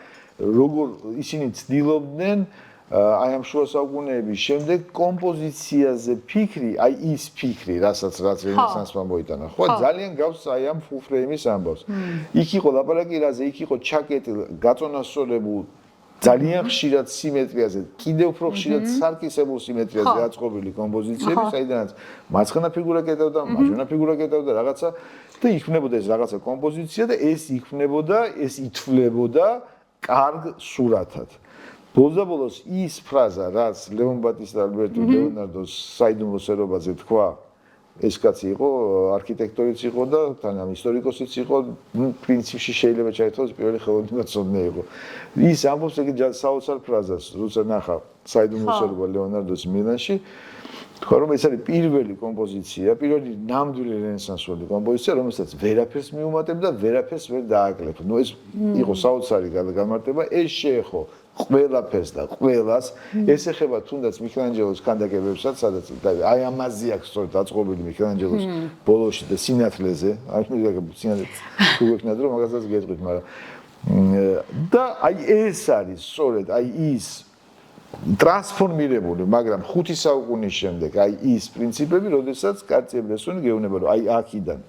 როგორ ისინი ცდილობდნენ აი ამ შუა საუკუნეების შემდეგ კომპოზიციაზე ფიქრი, აი ის ფიქრი, რაც რენესანსმა მოიტანა, ხო, ძალიან გავს აი ამ full frame-ის ამბავს. იქ იყო ლაპარაკი რაზე, იქ იყო ჩაკეტი გაწონასწორებულ ძალიან ხშირად სიმეტრიაზე, კიდევ უფრო ხშირად სარკისებულ სიმეტრიაზე აწყობილი კომპოზიციები, საიდანაც მარცხენა ფიგურა კეტავდა, მარჯვენა ფიგურა კეტავდა რაღაცა და იქმნებოდა ეს რაღაცა კომპოზიცია და ეს იქმნებოდა, ეს ითვლებოდა კარგ სურათად. ბოლოს ის ფრაზა, რაც ლეონ ბატისტა ალბერტო ლეონარდოს საიდუმლოსერობაზე თქვა, ეს კაცი იყო, არქიტექტორიც იყო და თან ამ ისტორიკოსიც იყო, პრინციპში შეიძლება ჩაითვალოს პირველი ხელოვნებაცოდნე იყო. ის ამბობს ეგ საოცარ ფრაზას, როცა ნახა საიდუმლოსერობა ლეონარდოს მილანში, თქვა რომ ეს არის პირველი კომპოზიცია, პირველი ნამდვილი რენესანსული კომპოზიცია, რომელსაც ვერაფერს მიუმატებდა, ვერაფერს ვერ დააკლებ. ნუ ეს იყო საოცარი გამარტება, ეს შეეხო ყველაფერს და ყველას ეს ეხება თუნდაც მიქელანჯელოს ქანდაკებებსაც, სადაც აი ამაზე აქვს სწორედ დაწყობილი მიქელანჯელოს ბოლოში და სინათლეზე, აი სინათლე თუ გექნათ რომ მაგასაც გეტყვით, მაგრამ და აი ეს არის სწორედ აი ის ტრანსფორმირებული, მაგრამ 5 საუკუნის შემდეგ აი ის პრინციპები, როდესაც კარციე-ბრესონი გეუბნება, რომ აი აქიდან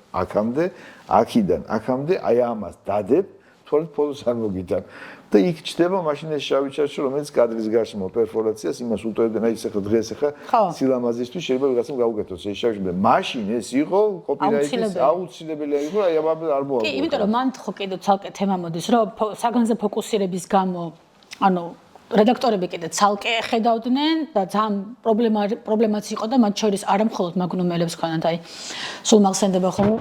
აქამდე აი ამას დადებ, თორემ ფოლოს არ მოგიტან. და იქ ჩდება მაშინ ეს შავი ჩარჩო, რომელიც კადრის გარშემო პერფორაციას იმას უტოვებდნენ, აი ეს ახლა დღეს სილამაზისთვის შეიძლება ვიღაცამ გაუკეთოს ეს შავი, მაშინ ეს იყო კოპირაიტის აუცილებელი იყო, აი ამ არ მოაგვდა. კი, იმიტომ რომ მან ხო კიდევ ცალკე თემა მოდის, რომ საგანზე ფოკუსირების გამო, ანუ რედაქტორები კიდე ცალკე ხედავდნენ და ძალიან პრობლემაც იყო და მათ შორის არა მხოლოდ მაგნუმელებს ქონათ, აი სულ მახსენდება ხოლმე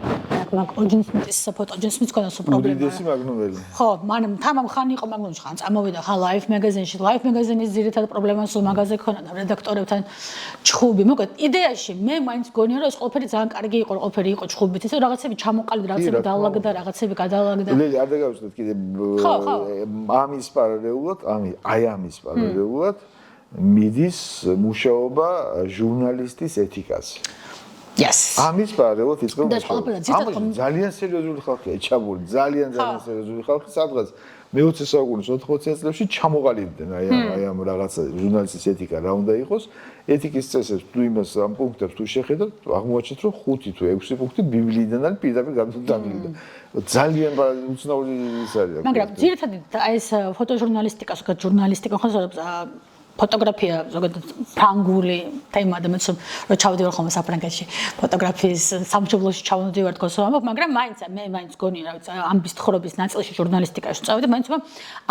მაგ ოჯენ სმითის ფოტოჯენ სმითს ქონდა სულ პრობლემა. უდიდესი მაგნუმელი. ხო, მანამ თამამ ხანი იყო მაგნუმში, ხან წამოვიდა ხან Life magazine-ში. Life magazine-ის ძირითად პრობლემა სულ მაგაზე ქონდა რედაქტორებთან ჩხუბი. მოკლედ, იდეაში მე მაინც გონია რომ ეს ყველაფერი ძალიან კარგი იყო, ყველაფერი იყო ჩხუბით, ისე რაღაცები ჩამოყალიბდა, რაღაცები დაალაგდა, რაღაცები გადაალაგდა. ლელი არ დაგავიწყდეთ კიდე ამის პარალელურად, ამის პარალელურად მიდის მუშაობა ჟურნალისტის ეთიკაზე. Yes. ამის პარალელურად იწყება ძალიან სერიოზული ხალხია, ჩაბული, ძალიან სერიოზული ხალხი, სადღაც მე-20 საუკუნის 80 წლებში ჩამოყალიბდნენ აი ამ რაღაცა ჟურნალისტის ეთიკა რა უნდა იყოს. ეთიკის წესებს თუ იმას ამ პუნქტებს თუ შეხედოთ, აღმოაჩენთ რომ 5 თუ 6 პუნქტი ბიბლიიდან არის პირდაპირ გადმოტანილი და ძალიან უცნაური ის არის. მაგრამ ძირითადად აი ეს ფოტოჟურნალისტიკა, ზოგადად ჟურნალისტიკა ხო ფოტოგრაფია ზოგადად ფრანგული თემა და მეც რომ ჩავდივარ ხოლმე საფრანგეთში ფოტოგრაფიის სამშობლოში ჩავდივარ თქოს ამბობ, მაგრამ მე მაინც გონია რა ვიცი ამბის თხრობის ნაწილში ჟურნალისტიკაში წავედი, მაინც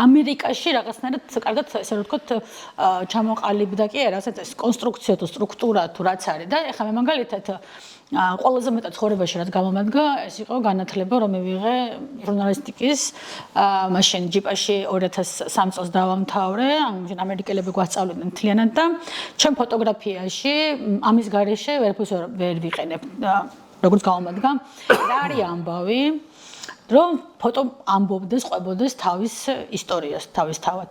ამერიკაში რაღაცნაირად კარგად ესე რომ ვთქვათ ჩამოყალიბდა კი რასაც ეს კონსტრუქცია თუ სტრუქტურა თუ რაც არის და ეხლა მე მაგალითად ყველაზე მეტად ცხოვრებაში რაც გამომადგა ეს იყო განათლება რომ მივიღე ჟურნალისტიკის მაშინ ჯიპაში 2003 წელს დავამთავრე ამჟამად ამერიკელები გვასწავლიდნენ მთლიანად და ჩემ ფოტოგრაფიაში ამის გარეშე ვერ ვიყენებ როგორც გამომადგა რა არის ამბავი რომ ფოტო ამბობდეს, ყვებოდეს თავის ისტორიას, თავის თავად.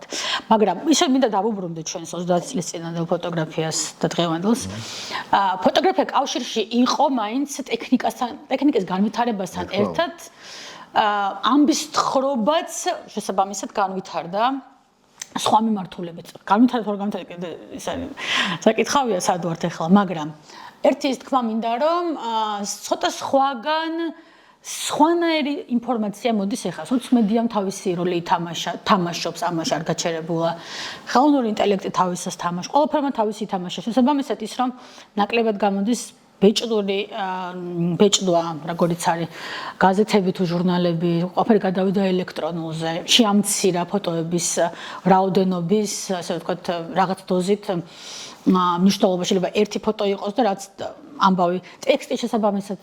მაგრამ ისე მინდა დავუბრუნდე ჩვენს 30 წლის წინანდელ ფოტოგრაფიას და დღევანდელს. ფოტოგრაფია კავშირში იყო მაინც ტექნიკის განვითარებასთან ერთად ამბის თხრობაც შესაბამისად განვითარდა. სხვა მიმართულებით. განვითარდა ის არის საკითხავია სად ვართ ახლა, მაგრამ ერთი ის თქმა მინდა რომ ცოტა სხვაგან სხვანაირი ინფორმაცია მოდის ახლა სოციომედიამ თავისი როლი თამაშობს ამაში არ გაჩერებულა ხელოვნური ინტელექტი თავისას თამაშობს ყველაფერმა თავისი ითამაშა შესაბამისად ის რომ ნაკლებად გამოდის ბეჭდვა როგორიც არის გაზეთები თუ ჟურნალები ყველაფერი გადავიდა ელექტრონულზე შეამცირა ფოტოების რაოდენობის ასე ვთქვათ რაღაც დოზით მნიშვნელობა შეიძლება ერთი ფოტო იყოს და რაც ამბავი ტექსტი შესაბამისად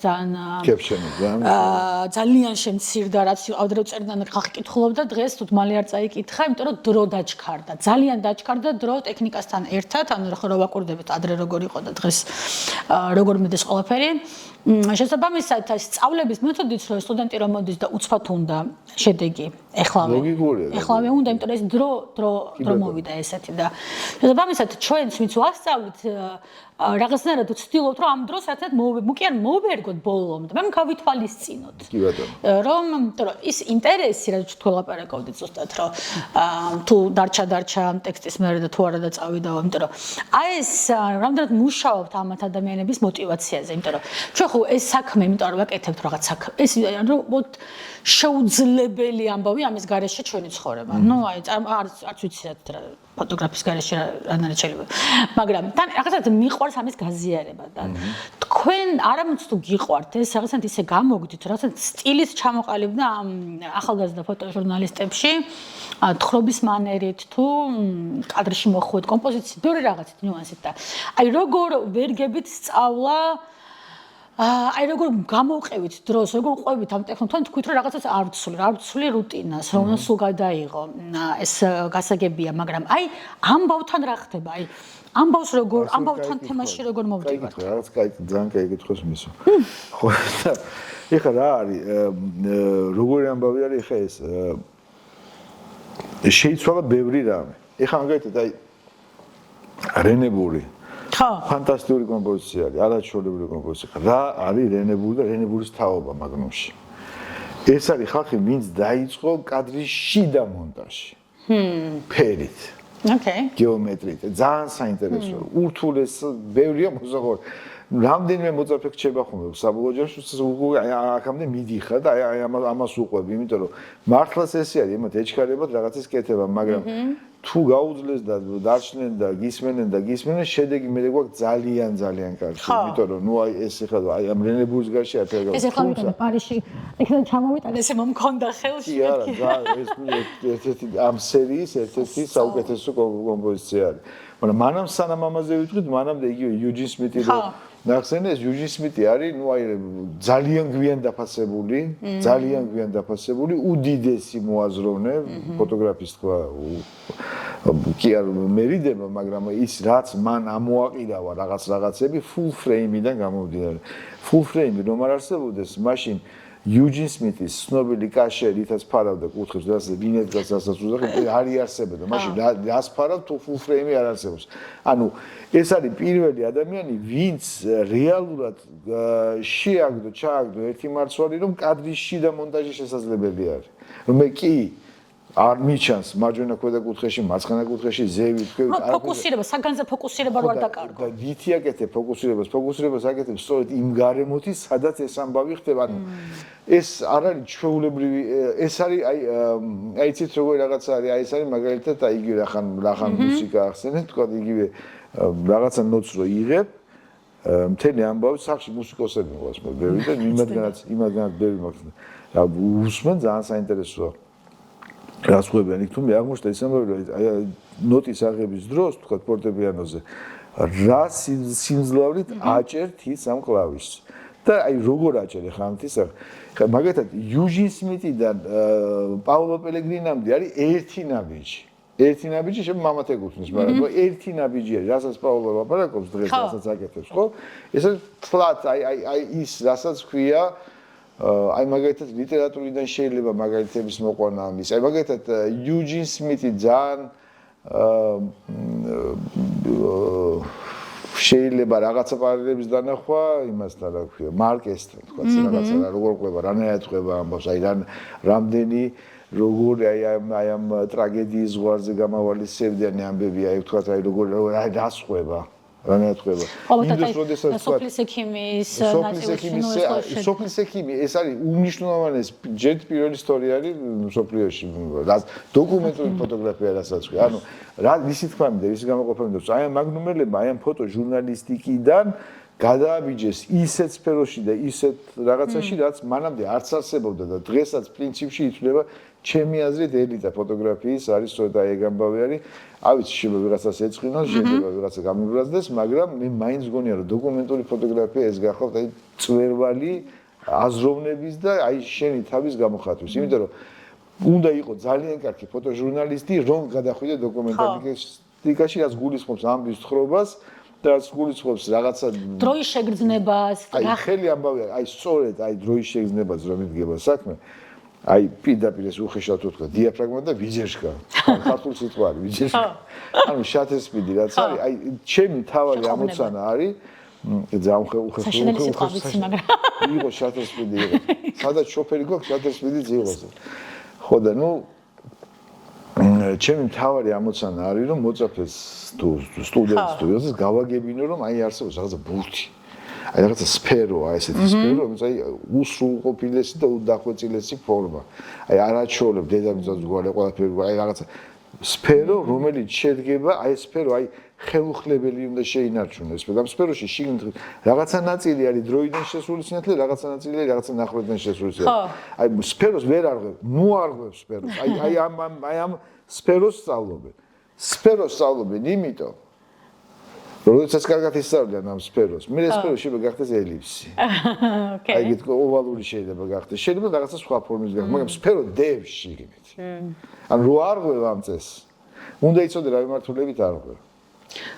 ძალიან შემცირდა, რაც ადრე წერდნენ ხალხი კითხულობდა, დღეს თუ მალე არ წაიკითხა, იმიტომ რომ დრო დაჩქარდა. ძალიან დაჩქარდა დრო ტექნიკასთან ერთად, ანუ ხო ვაკურდებით ადრე როგორ იყო და დღეს როგორ მიდის ყველაფერი. შესაბამისად, სწავლების მეთოდიც რომ სტუდენტი რომ მოდის და უცბად უნდა შედეგი ეხლავე. ეხლავე უნდა, იმიტომ რომ ეს დრო მოვიდა ესეთი და შესაბამისად ჩვენც ვინც ვასწავლით რაღაცნაირად ვცდილობთ რომ ამ დროს ერთად კი არ მოვერგოთ ბოლომდე, მაგრამ გავითვალისწინოთ. კი ბატონო. რომ ის ინტერესი რაც თქვენ ლაპარაკობდით ზუსტად რომ თუ დარჩა ტექსტის მერე და თუ არა და წავიდაო, იმიტომ რომ აი ეს რამდენად მუშაობთ ამათ ადამიანების мотиваციაზე, იმიტომ რომ ჩვენ ხო ეს საქმე, იმიტომ რომ ვაკეთებთ რაღაც საქმე. ეს ანუ შეუძლებელი ამბავი ამის გარეშე ჩვენი ცხოვრება. ნუ აი არც ვიციათ რა ფოტოგრაფის გარეშე რანაირად შეიძლება. მაგრამ თან რაღაცა მიყვარს ამის გაზიარება და თქვენ არამედ თუ გიყვართ ეს რაღაცა ისე გამოგდით, რაღაცა სტილის ჩამოყალიბდა ამ ახალგაზრდა ფოტოჟურნალისტებში, თხრობის მანერით თუ კადრში მოხვედით კომპოზიციით, ბევრი რაღაცით ნიუანსით და აი როგორ ვერგებით სწავლა აი როგორ გამოვყევით დროს, როგორ ყვებით ამ ტექნიკთან, თქვით რომ რაღაცას არ ვცვლი რუტინას, რომ სულ გადაიღო. ეს გასაგებია, მაგრამ აი ამბავთან რა ხდება? აი ამბავს როგორ, ამბავთან თემაში როგორ მოვდივართ? რაღაც ძალიან კაი კითხვის მისო. ხო, ეხლა რა არის? როგორი ამბავი არის ეხლა ეს? შეიცვალა ბევრი რამე. ეხლა მაგალითად აი რენებური ფანტასტიკური კომპოზიცია არის, არაჩვეულებრივი კომპოზიცია. რა არის რენებური და რენებურის თაობა მაგნუმში? ეს არის ხალხი, ვინც დაიწყო კადრის შიდა მონტაჟი. ფერით. ოკეი. გეომეტრიით. ძალიან საინტერესოა. ურთულეს ბევრია მოსაყოლი. რამდენიმე მოწაფე რჩება ხოლმე საბოლოო ჯამში აქამდე მიდიხარ და აი ამას უყვები, იმიტომ რომ მართლაც ესე არის, ემოთ ეჩქარებათ რაღაცის კეთება, მაგრამ თუ გაუძლეს და დარჩნენ და გისმენენ, შედეგი მე გვაქვს ძალიან კარგი, იმიტომ რომ ნუ აი ეს ეხლა აი ამ რენებურის გარშე არ ფერგავ. ეს ეხლა მეთქე პარიზში იქიდან ჩამოვიტანე, ესე მომქონდა ხელში. კი არა, ეს ერთი ამ სერიის ერთ-ერთი საუკეთესო კომპოზიცია არის. მაგრამ მანამ სანამ ამაზე ვიტყვით, მანამდე იგივე იუჯინ სმითი რო ნახსენე, ეს იუჯინ სმითი არის, ნუ აი ძალიან გვიან დაფასებული, უდიდესი მოაზროვნე ფოტოგრაფის თქვა კი არ მერიდება, მაგრამ ის რაც მან ამოაყირავა რაღაცები full frame-დან გამომდინარე. Full frame რომ არ არსებობდეს, მაშინ იუჯინ სმითის ცნობილი კაშე რითაც ფარავდა კუთხეს და ვინედგას ასაც უძახი არ იარსებოდა. მაშინ რას ფარავ თუ full frame-ი არ არსებობს. ანუ ეს არის პირველი ადამიანი, ვინც რეალურად ჩააგდო ერთი მარცვალი, რომ კადრის შიდა მონტაჟი შესაძლებელი არის. რომ მე კი არ მიჩანს მარჯვენა ქვედა კუთხეში, მარცხენა კუთხეში, ზევით, ქვევით. ფოკუსირება, საგანზე ფოკუსირება რო არ დაკარგო. და ვითი აკეთებ ფოკუსირებას აკეთებ სწორედ იმ გარემოთი, სადაც ეს ამბავი ხდება. ანუ ეს არ არის ჩვეულებრივი, ეს არის აი იცით როგორი რაღაცა არის, აი ეს არის მაგალითად აი იგივე რახან მუსიკა ახსენეთ, თქვა იგივე რაღაცა ნოტს რო იღებ, მთელი ამბავი სახში მუსიკოსები მოყავს მე ბევრი და იმათგანაც ბევრი მაქვს. რა უსმენ ძალიან საინტერესოა. რას ხვებიან იქ თუ მე აღმოჩნდა ის ამბავი რომ აი ნოტის აღების დროს თქვა ფორტეპიანოზე რა სიმძლავრით აჭერთ ის ამ კლავიშს და აი როგორ აჭერ ხა ამთის ხა მაგათად იუჯინ სმითიდან პაულო პელეგრინამდე არის ერთი ნაბიჯი შემ მამათ ეკუთვნის მაგრამ ერთი ნაბიჯი არის რასაც პაულო ლაპარაკობს დღეს რასაც აკეთებს ხო ეს ფლატ აი ის რასაც ქვია აი მაგალითად ლიტერატურიდან შეიძლება მაგალითების მოყვანა ამის. აი მაგალითად იუჯინ სმითი ძალიან შეიძლება რაღაცა პარალელების დანახვა იმასთან რა ქვია, მარკესთან, თქვა რაღაცა როგორ ყვება, რანაირად ყვება ამბავს, აი რამდენი როგორ აი ამ ტრაგედიის ზღვარზე გამავალი სევდიანი ამბები, აი თქვა აი როგორ რას ყვება. რანაირად ყვება. იმდროს როდესაც თქვა სოფლის ექიმი ეს არის უმნიშვნელოვანესი ჯერ პირველი ისტორია არის სოფლიოში დოკუმენტური ფოტოგრაფია რასაც ქვია. ანუ რა ვისი თქვა მინდა, ვისი გამოყოფა მინდა, აი ამ მაგნუმელებმა, აი ამ ფოტოჟურნალისტიკიდან გადააბიჯეს ისეთ სფეროში და ისეთ რაღაცაში, რაც მანამდე არც არსებობდა და დღესაც პრინციპში ითვლება ჩემი აზრით ელიტა ფოტოგრაფიის არის სწორედ აი ეგ ამბავი არის. ავიცი შეიძლება ვიღაცას ეწყინოს, შეიძლება ვიღაცა გამიბრაზდეს, მაგრამ მე მაინც გონია რომ დოკუმენტური ფოტოგრაფია ეს გახავთ აი წვერვალი აზროვნების და აი შენი თავის გამოხატვის. იმიტომ რომ უნდა იყო ძალიან კარგი ფოტოჟურნალისტი, რომ გადახვიდე დოკუმენტალისტიკაში, რაც გულისხმობს ამბის თხრობას და რაც გულისხმობს რაღაცა დროის შეგრძნებას, აი ხელი ამბავია, აი სწორედ აი დროის შეგრძნებას რომ მიდგება საქმე. აი პირდაპირ ეს უხეშად ვთქვა დიაფრაგმა და ვიჯეშკა. ქართულ სიტყვა არის ვიჯეშკა. ანუ შათესპიდი რაც არის, აი ჩემი თავი ამოცანა არის ძალიან უხეშად საშინელი სიტყვა ვიცი, მაგრამ იყო შათესპიდი იყო. სადაც შოფერი გვაქვს შათესპიდიც იყოს. ხო და ნუ ჩემი თავი ამოცანა არის რომ მოწაფეს თუ სტუდენტს თუ ისე გავაგებინო რომ აი არსებობს რაღაცა ბურთი. აი რაღაცა სფეროა ესეთი სფერო, რომელიც აი უსრულყოფილესი და უდახვეწილესი ფორმა. აი არაჩვეულებ დედამიწაზე გვარი ყველაფერი აი რაღაცა სფერო, რომელიც შედგება აი სფერო აი ხელუხლებელი უნდა შეინარჩუნოს. და სფეროში შიგნით რაღაცა ნაწილი არის დროიდან შესული სინათლე, რაღაცა ნაწილი არის რაღაცა ნახევრიდან შესული სინათლე. აი სფეროს ვერ არღვევ, ნუ არღვევ სფეროს. აი ამ სფეროს სწავლობენ. სფეროს სწავლობენ იმიტომ როდესაც კარგად ისწავლიან ამ სფეროს, მე ეს სფერო შეიძლება გახდეს ელიფსი. ოკეი. აი გითხრა ოვალური შეიძლება გახდეს, შეიძლება რაღაცა სხვა ფორმის გახდეს, მაგრამ სფერო დევს შიგნით. ანუ რო არღვევ ამ წესს, უნდა იცოდე რა მიმართულებით არღვევ.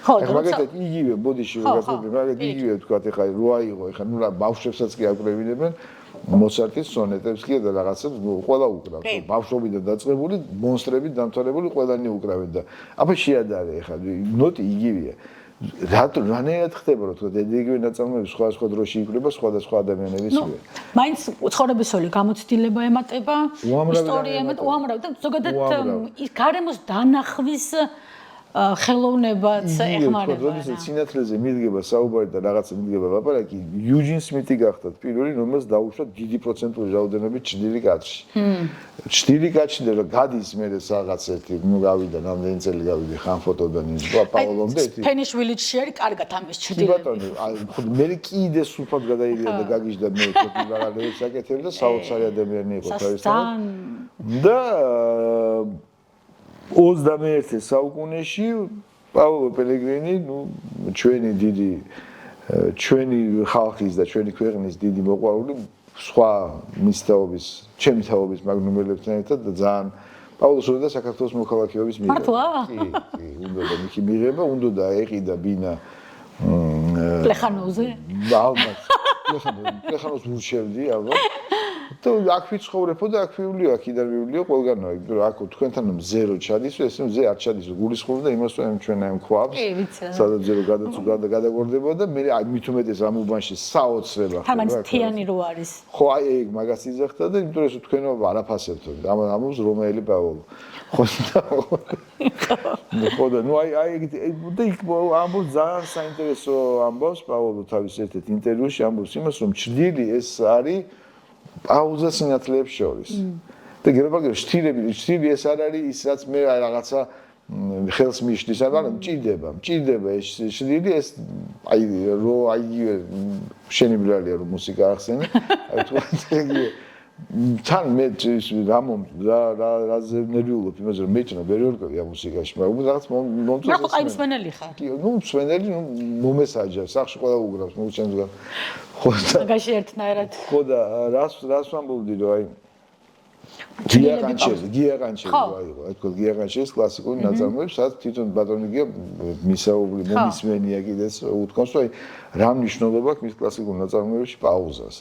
ხო, მაგალითად იგივე ბოდიში ვიღაცები, მაგალითად იგივე თქვა ეხლა რო აიღო, ეხლა ნუ რა ბავშვებსაც კი აკვრევინებენ, მოცარტის სონეტებს კი და რაღაცებს ყველა უკრავს. ბავშვობიდან დაწყებული, მონსტრებით დამთავრებული ყველანი უკრავენ და აბა შეადარე ეხლა ნოტი იგივეა. რანაირად ხდება რომ თქვა იგივე ნაწარმოები სხვა დროში იკვრება სხვადასხვა ადამიანების მიერ. მაინც ცხოვრებისეული გამოცდილება ემატება, ისტორია ემატება, უამრავი და ზოგადად ის გარემოს დანახვის ხელოვნებაც ეხმარება. როდესაც სინათლეზე მიდგება საუბარი და რაღაცა მიდგება ლაპარაკი, იუჯინ სმითი გახდათ პირველი, რომელს დაუშვა დიდი პროცენტული რაოდენობით ჭრილი კაცი. ჭრილი კაცი და გადის მე რაღაც ერთი, ნუ გავიდა, რამდენი წელი გავიდა ხან ფოტოდან ის პაოლომდე. ფენიშვილიჩი არის კარგად ამის ჭრილი. ბატონო, მე კიდე სულფად გადაირია და გაგიჟდა მე რაღაცა საკეთებ და საოცარი ადამიანი იყო თავისთავად. და 21 საუკუნეში პაოლო პელეგრინი, ნუ ჩვენი ხალხის და ჩვენი ქვეყნის დიდი მოყვარული სხვა მისთაობის, ჩემი თაობის მაგნუმელებთან ერთად და ძალიან პაოლოს უნდა საქართველოს მოქალაქეობის მიღება. მართლა? კი, უნდა და მიქი მიღება, უნდა და ეყიდა ბინა პლეხანოვზე? ალბათ. პლეხანოვს ურჩევდი, ალბათ. და აქ ვიცხოვრებო და აქ ვიულიო, აქიდან ვიულიო ყველგანაა, იმიტომ რომ აქ თქვენთან მზერო ჩადის, ეს მზე არ ჩადის, გულისხმობდა იმას, რომ ჩვენ ამ ქვაბს, სადაც ზერო გადაგორდება და მე აი მით უმეტეს ამ უბანში საოცრება ხდება. თამაც თიანი რო არის. ხო, აი ეგ მაგას იძახდა და იმიტომ რომ თქვენო არაფასებთ. ამობს რომაელი პაოლო. ხო და ნუ აი და იქ ამბობს ძალიან საინტერესო ამბავს პაოლო თავის ერთ-ერთ ინტერვიუში ამბობს იმას, რომ ჭრილი ეს არის პაუზა სინათლეებს შორის. და გერბაგერ შტილები ეს არ არის ის რაც მე რაღაცა ხელს მიშლის, ანუ მჭირდება ეს შტილი ეს აი რო აი შენი ბრალია რომ მუსიკა ახსენე, აი თქვა ეგ თან მე რაზე ნერვიულობ იმაზე რომ მეჭნა ვერ ვერკავი ამ მუსიკაში, მაგრამ რაღაც მომწონს. რა ყაი მსმენელი ხარ? კი, ნუ მსმენელი, ნუ მომესაჯა, სახში ყველა უგრავს, მოუჩენს. ხო და მაგაში ერთნაირად. ხო და რას ვამბობდი რომ აი გიაყანჩელი აიღო, აი თქო გიაყანჩელის კლასიკური ნაწარმოები, სადაც თვითონ ბატონი გია მისაუბრი მომისმენია კიდეც უთქვას, რომ აი რა მნიშვნელობა აქვს მის კლასიკურ ნაწარმოებებში პაუზას.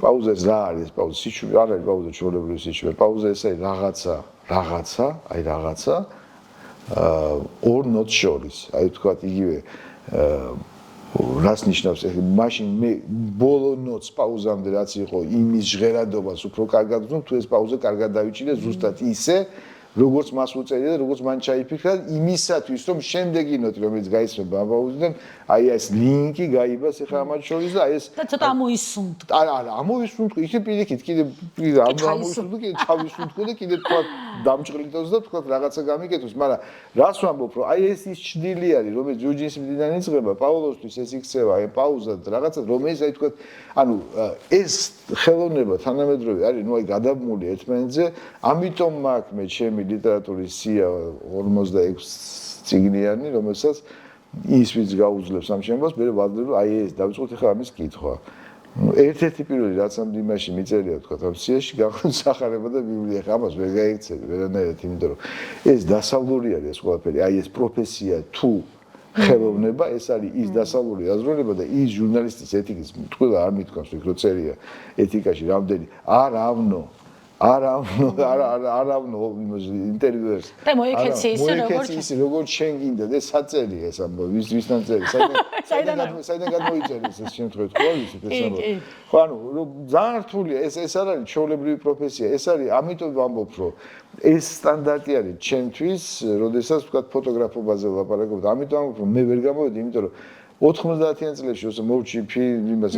პაუზა ეს რა არის? პაუზა სიჩუმე არ არის, პაუზა ჩვეულებრივი სიჩუმე. პაუზა ეს არის რაღაცა ორ ნოტს შორის. აი თქვა იგივე რას ნიშნავს ეს? მაშინ მე ბოლო ნოტს პაუზამდე რაც იყო იმის ჟღერადობას უფრო კარგად ვზნობ, თუ ეს პაუზა კარგად დავიჭირე ზუსტად ისე, როგორც მას უწერია და როგორც მან ჩაიფიქრა იმისათვის, რომ შემდეგი ნოტი, რომელიც გაისმება აბაუზიდან, აი ეს ლინკი გაიბას ახლა ამათ შორის და აი ეს და ცოტა ამოისუნთქ. არა, ამოისუნთქ, ისე პირიქით, კიდე ამოისუნთქ, კიდე ჩავისუნთქ და კიდე თქვა დამჭყრიდოს და თქვა რაღაცა გამიკეთოს, მაგრამ რას ვამბობ, რომ აი ეს ის ჭრილი არის, რომელიც ჯუჯის მდიდან იწყება, პაულოსთვის ეს იქცევა, აი პაუზა რაღაცა, რომელიც აი თქვა, ანუ ეს ხელოვნება თანამედროვე არის, ნუ აი გადაბმული ერთმანეთზე, ამიტომ მაქვს მე ჩემი ლიტერატურის სია 46 წიგნიანი, რომელსაც ის ვინც გაუძლებს ამ შემოს, მე ვადლებ, აი ეს დავიწყოთ ახლა ამის კითხვა. ერთ-ერთი პირველი რაც ამ იმაში მიწერია თქვა ამ სიაში გახსოვთ სახარება და ბიბლია, ხა ამას ვერ გაიქცევი ვერანაირად, იმიტომ რომ ეს დასავლური არის ეს ყველაფერი, აი ეს პროფესია თუ ხელოვნება, ეს არის ის დასავლური აზროვნება და ის ჟურნალისტის ეთიკის ყველა არ მithქვამს ვიქ რო წერია ეთიკაში რამდენი არავნო ინტერვიუერს და მოიქეცი ისე როგორც შენ გინდა და საწერი ეს ამბავი ვისთან წერი საიდან გამოიწერეს ეს შემთხვევით ხო ის ეს ამბავი ხო ანუ ძალიან რთულია ეს არ არის ჩვეულებრივი პროფესია ეს არის ამიტომ ვამბობ რომ ეს სტანდარტი არის ჩემთვის როდესაც ვთქვათ ფოტოგრაფობაზე ვლაპარაკობთ ამიტომ ვამბობ რომ მე ვერ გამოვედი იმიტომ რომ 90-იან წლებში όσο მოვჭი ფილმის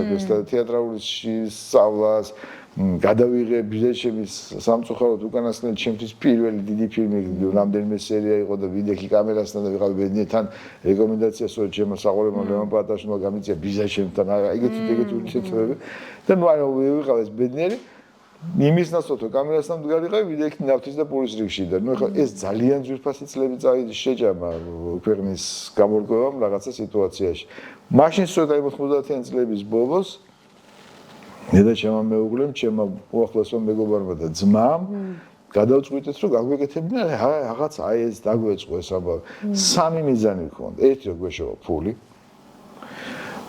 თეატრალური სწავლას გადავიღე ბიზნესის სამწუხაროდ უკანასკნელი ჩემთვის პირველი დიდი ფილმი რამდენიმე სერია იყო და ვიდექი კამერასთან და ვიყავი ბედნიერთან რეკომენდაცია სწორედ ჩემო საყურებელმა ლევან პატაშვილმა გამიწია ბიზნესთან ეგეთი ურთიერთობები და ნუ არა ვიყავ ეს ბედნიერი იმის ნაცვლად კამერასთან მდგარიყავი ვიდექი ნავთის და პურის რიგში და ნუ ეხლა ეს ძალიან ძვირფასი წლები შეჭამა ქვეყნის გამორკვევამ რაღაცა სიტუაციაში მაშინ სწორედ აი 90-იან წლების ბოლოს და ჩემმა მეუღლემ, ჩემმა უახლოესმა მეგობარმა და ძმამ გადავწყვიტეთ, რომ გაგვეკეთებინა რაღაც აი ეს დაგვეწყო ეს ამბავი. სამი მიზანი გქონდა. ერთი რომ გვეშოვა ფული.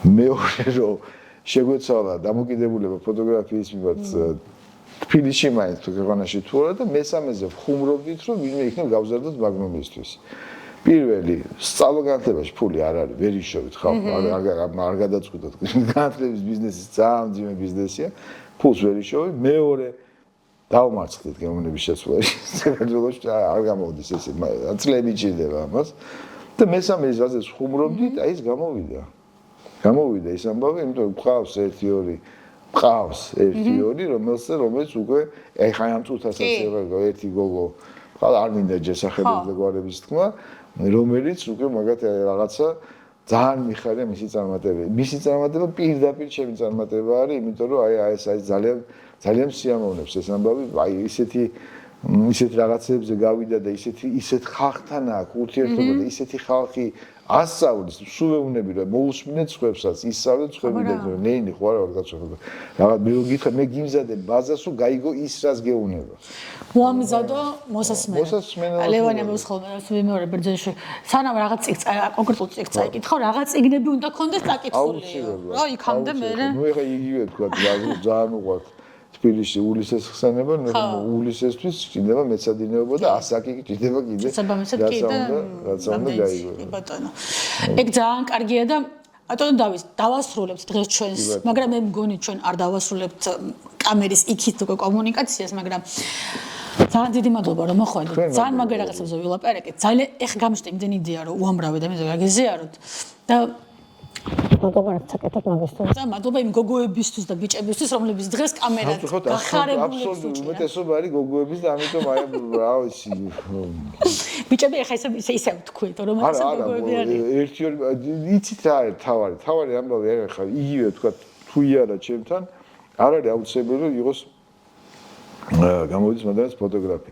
მეორე რომ შეგვეცვალა დამოკიდებულება ფოტოგრაფიის მიმართ თბილისში მაინც ქვეყანაში თუ არა და მესამეზე ვხუმრობდით, რომ ვინმე იქნებ გავზარდოთ მაგნუმისთვის. პირველი სწავლაგანათლებაში ფული არ არის, ვერ იშოვით ხალხი, არ გადაწყვიტოთ. განათლების ბიზნესი ძალიან ძიმე ბიზნესია, ფულს ვერ იშოვი. მეორე დავმარცხდით გემოვნების შეცვლაში. საქართველოში არ გამოვიდეს ესე, წლები ჭირდება ამას. და მესამე ის რაზეც ხუმრობდით, აი ეს გამოვიდა. გამოვიდა ის ამბავი, იმიტომ რომ ყავს 1-2, რომელიც უკვე ეხა ამ წუთასაც ერთი გოგო არ მინდა ჯესახების და გვარების თქმა რომელიც უკვე მაგათ რაღაცა ძალიან მიხარია მისი წარმატება. მისი წარმატება პირდაპირ ჩემი წარმატება არის, იმიტომ რომ აი ეს ძალიან სიამოვნებს ეს ამბავი, აი ისეთ რაღაცებზე გავიდა და ისეთ ხალხთან აქვს ურთიერთობა და ისეთი ხალხი ასწავლის, სულეუნები რომ მოусმინეთ სხვებსაც, ისწავლეთ სხვები და ნეინი ხო არა გაცხოვდა. რაღაც მე გითხრა მე გიმზადე ბაზას რომ გაიგო ის რას გეუნება. მოამზადო მოსასმენა. ლევანი მოსხალდა მეორე ბერძეში. სანამ რაღაც კონკრეტულ წიგნს წაიკითხო, რაღაც წიგნები უნდა კონდეს წაკითხული. რა იქამდე მე. ნუ ეხა იგივე თქვა ძალიან უყვართ. თბილისში ულისეს ხსენება, ულისესთვის ჭირდება მეცადინეობა და ასაკი ჭირდება კიდე. რაც უნდა გაიგო. ბატონო. ეგ ძალიან კარგია და ბატონო დავასრულებთ დღეს ჩვენს, მაგრამ მე მგონი ჩვენ არ დავასრულებთ კამერის იქით კომუნიკაციას, მაგრამ ძალიან დიდი მადლობა რომ მოხვედით. ძალიან მაგარ რაღაცებზე ვილაპარაკეთ. ძალიან ეხ გამიშტე იმდენი იდეა რომ უამრავი და მე გაგეზიაროთ და მადლობა საკეთოთ მაგისთვის. და მადლობა იმ გოგოებისთვის და ბიჭებისთვის, რომლებიც დღეს კამერად გახარებულებს აბსოლუტურად უმეტესობა არის გოგოების და ამიტომ აი რა ვიცი. ბიჭები ახლა ისე ვთქვით, რომ ეს გოგოები არის. ერთი-ორი იცით რა არის თავარი ამბავი არის ხა იგივე თქვა თუ იარა ჩემთან არ არის აუცილებელი რომ იყოს გამოვიდეს მაგას ფოტოგრაფი.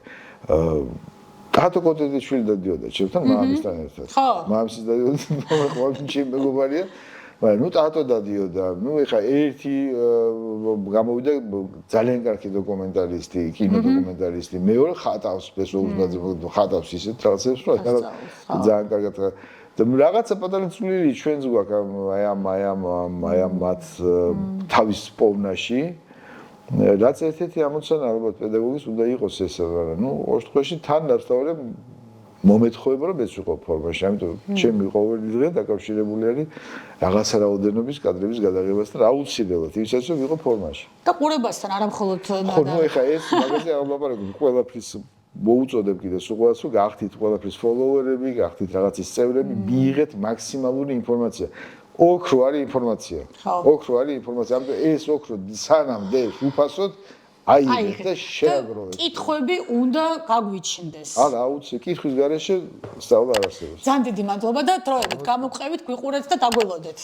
კატო კოტეძიშვილი დადიოდა ჩემთან მამისთან ერთად. მამისის დადიოდა ყოველთვის ჩემი მეგობარია. მაგრამ ნუ ტატო დადიოდა. ნუ ეხა ერთი გამოვიდა ძალიან კარგი დოკუმენტალისტი, კინო დოკუმენტალისტი. მეორე ხატავს პერსონაჟს, ხატავს ისეთ რაღაცებს, რომ ძალიან კარგად და რაღაცა პატარა წვლილი ჩვენს გვაქვს აი ამ მათ თავის პოვნაში. რაც ერთ-ერთი ამოცანა ალბათ პედაგოგის უნდა იყოს ეს, მაგრამ ნუ ორ შემთხვევაში თან დავსწავლებ მომეთხოვება რომ ეს ვიყო ფორმაში, ამიტომ ჩემი ყოველი დღე დაკავშირებული არის რაღაცა რაოდენობის კადრების გადაღებასთან აუცილებლად, ისე რომ ვიყო ფორმაში. და ყურებასთან არა მხოლოდ ხო, ნუ ეხა ეს მაგაზე არ ვლაპარაკობ, ყველაფრის მოუწოდებ კიდე სულ ყველას, რომ გახდით ყველაფრის ფოლოვერები, გახდით რაღაცის წევრები, მიიღეთ მაქსიმალური ინფორმაცია. ოქრო არის ინფორმაცია. ოქრო არის ინფორმაცია. ამიტომ ეს ოქრო სანამ დევს უფასოდ აიღეთ და შეაგროვეთ. კითხვები უნდა გაგვიჩნდეს. არა, აუცილებლად კითხვის გარეშე სწავლა არ არსებობს. ძალიან დიდი მადლობა და დროებით გამოგყევით, გვიყურეთ და დაგველოდეთ.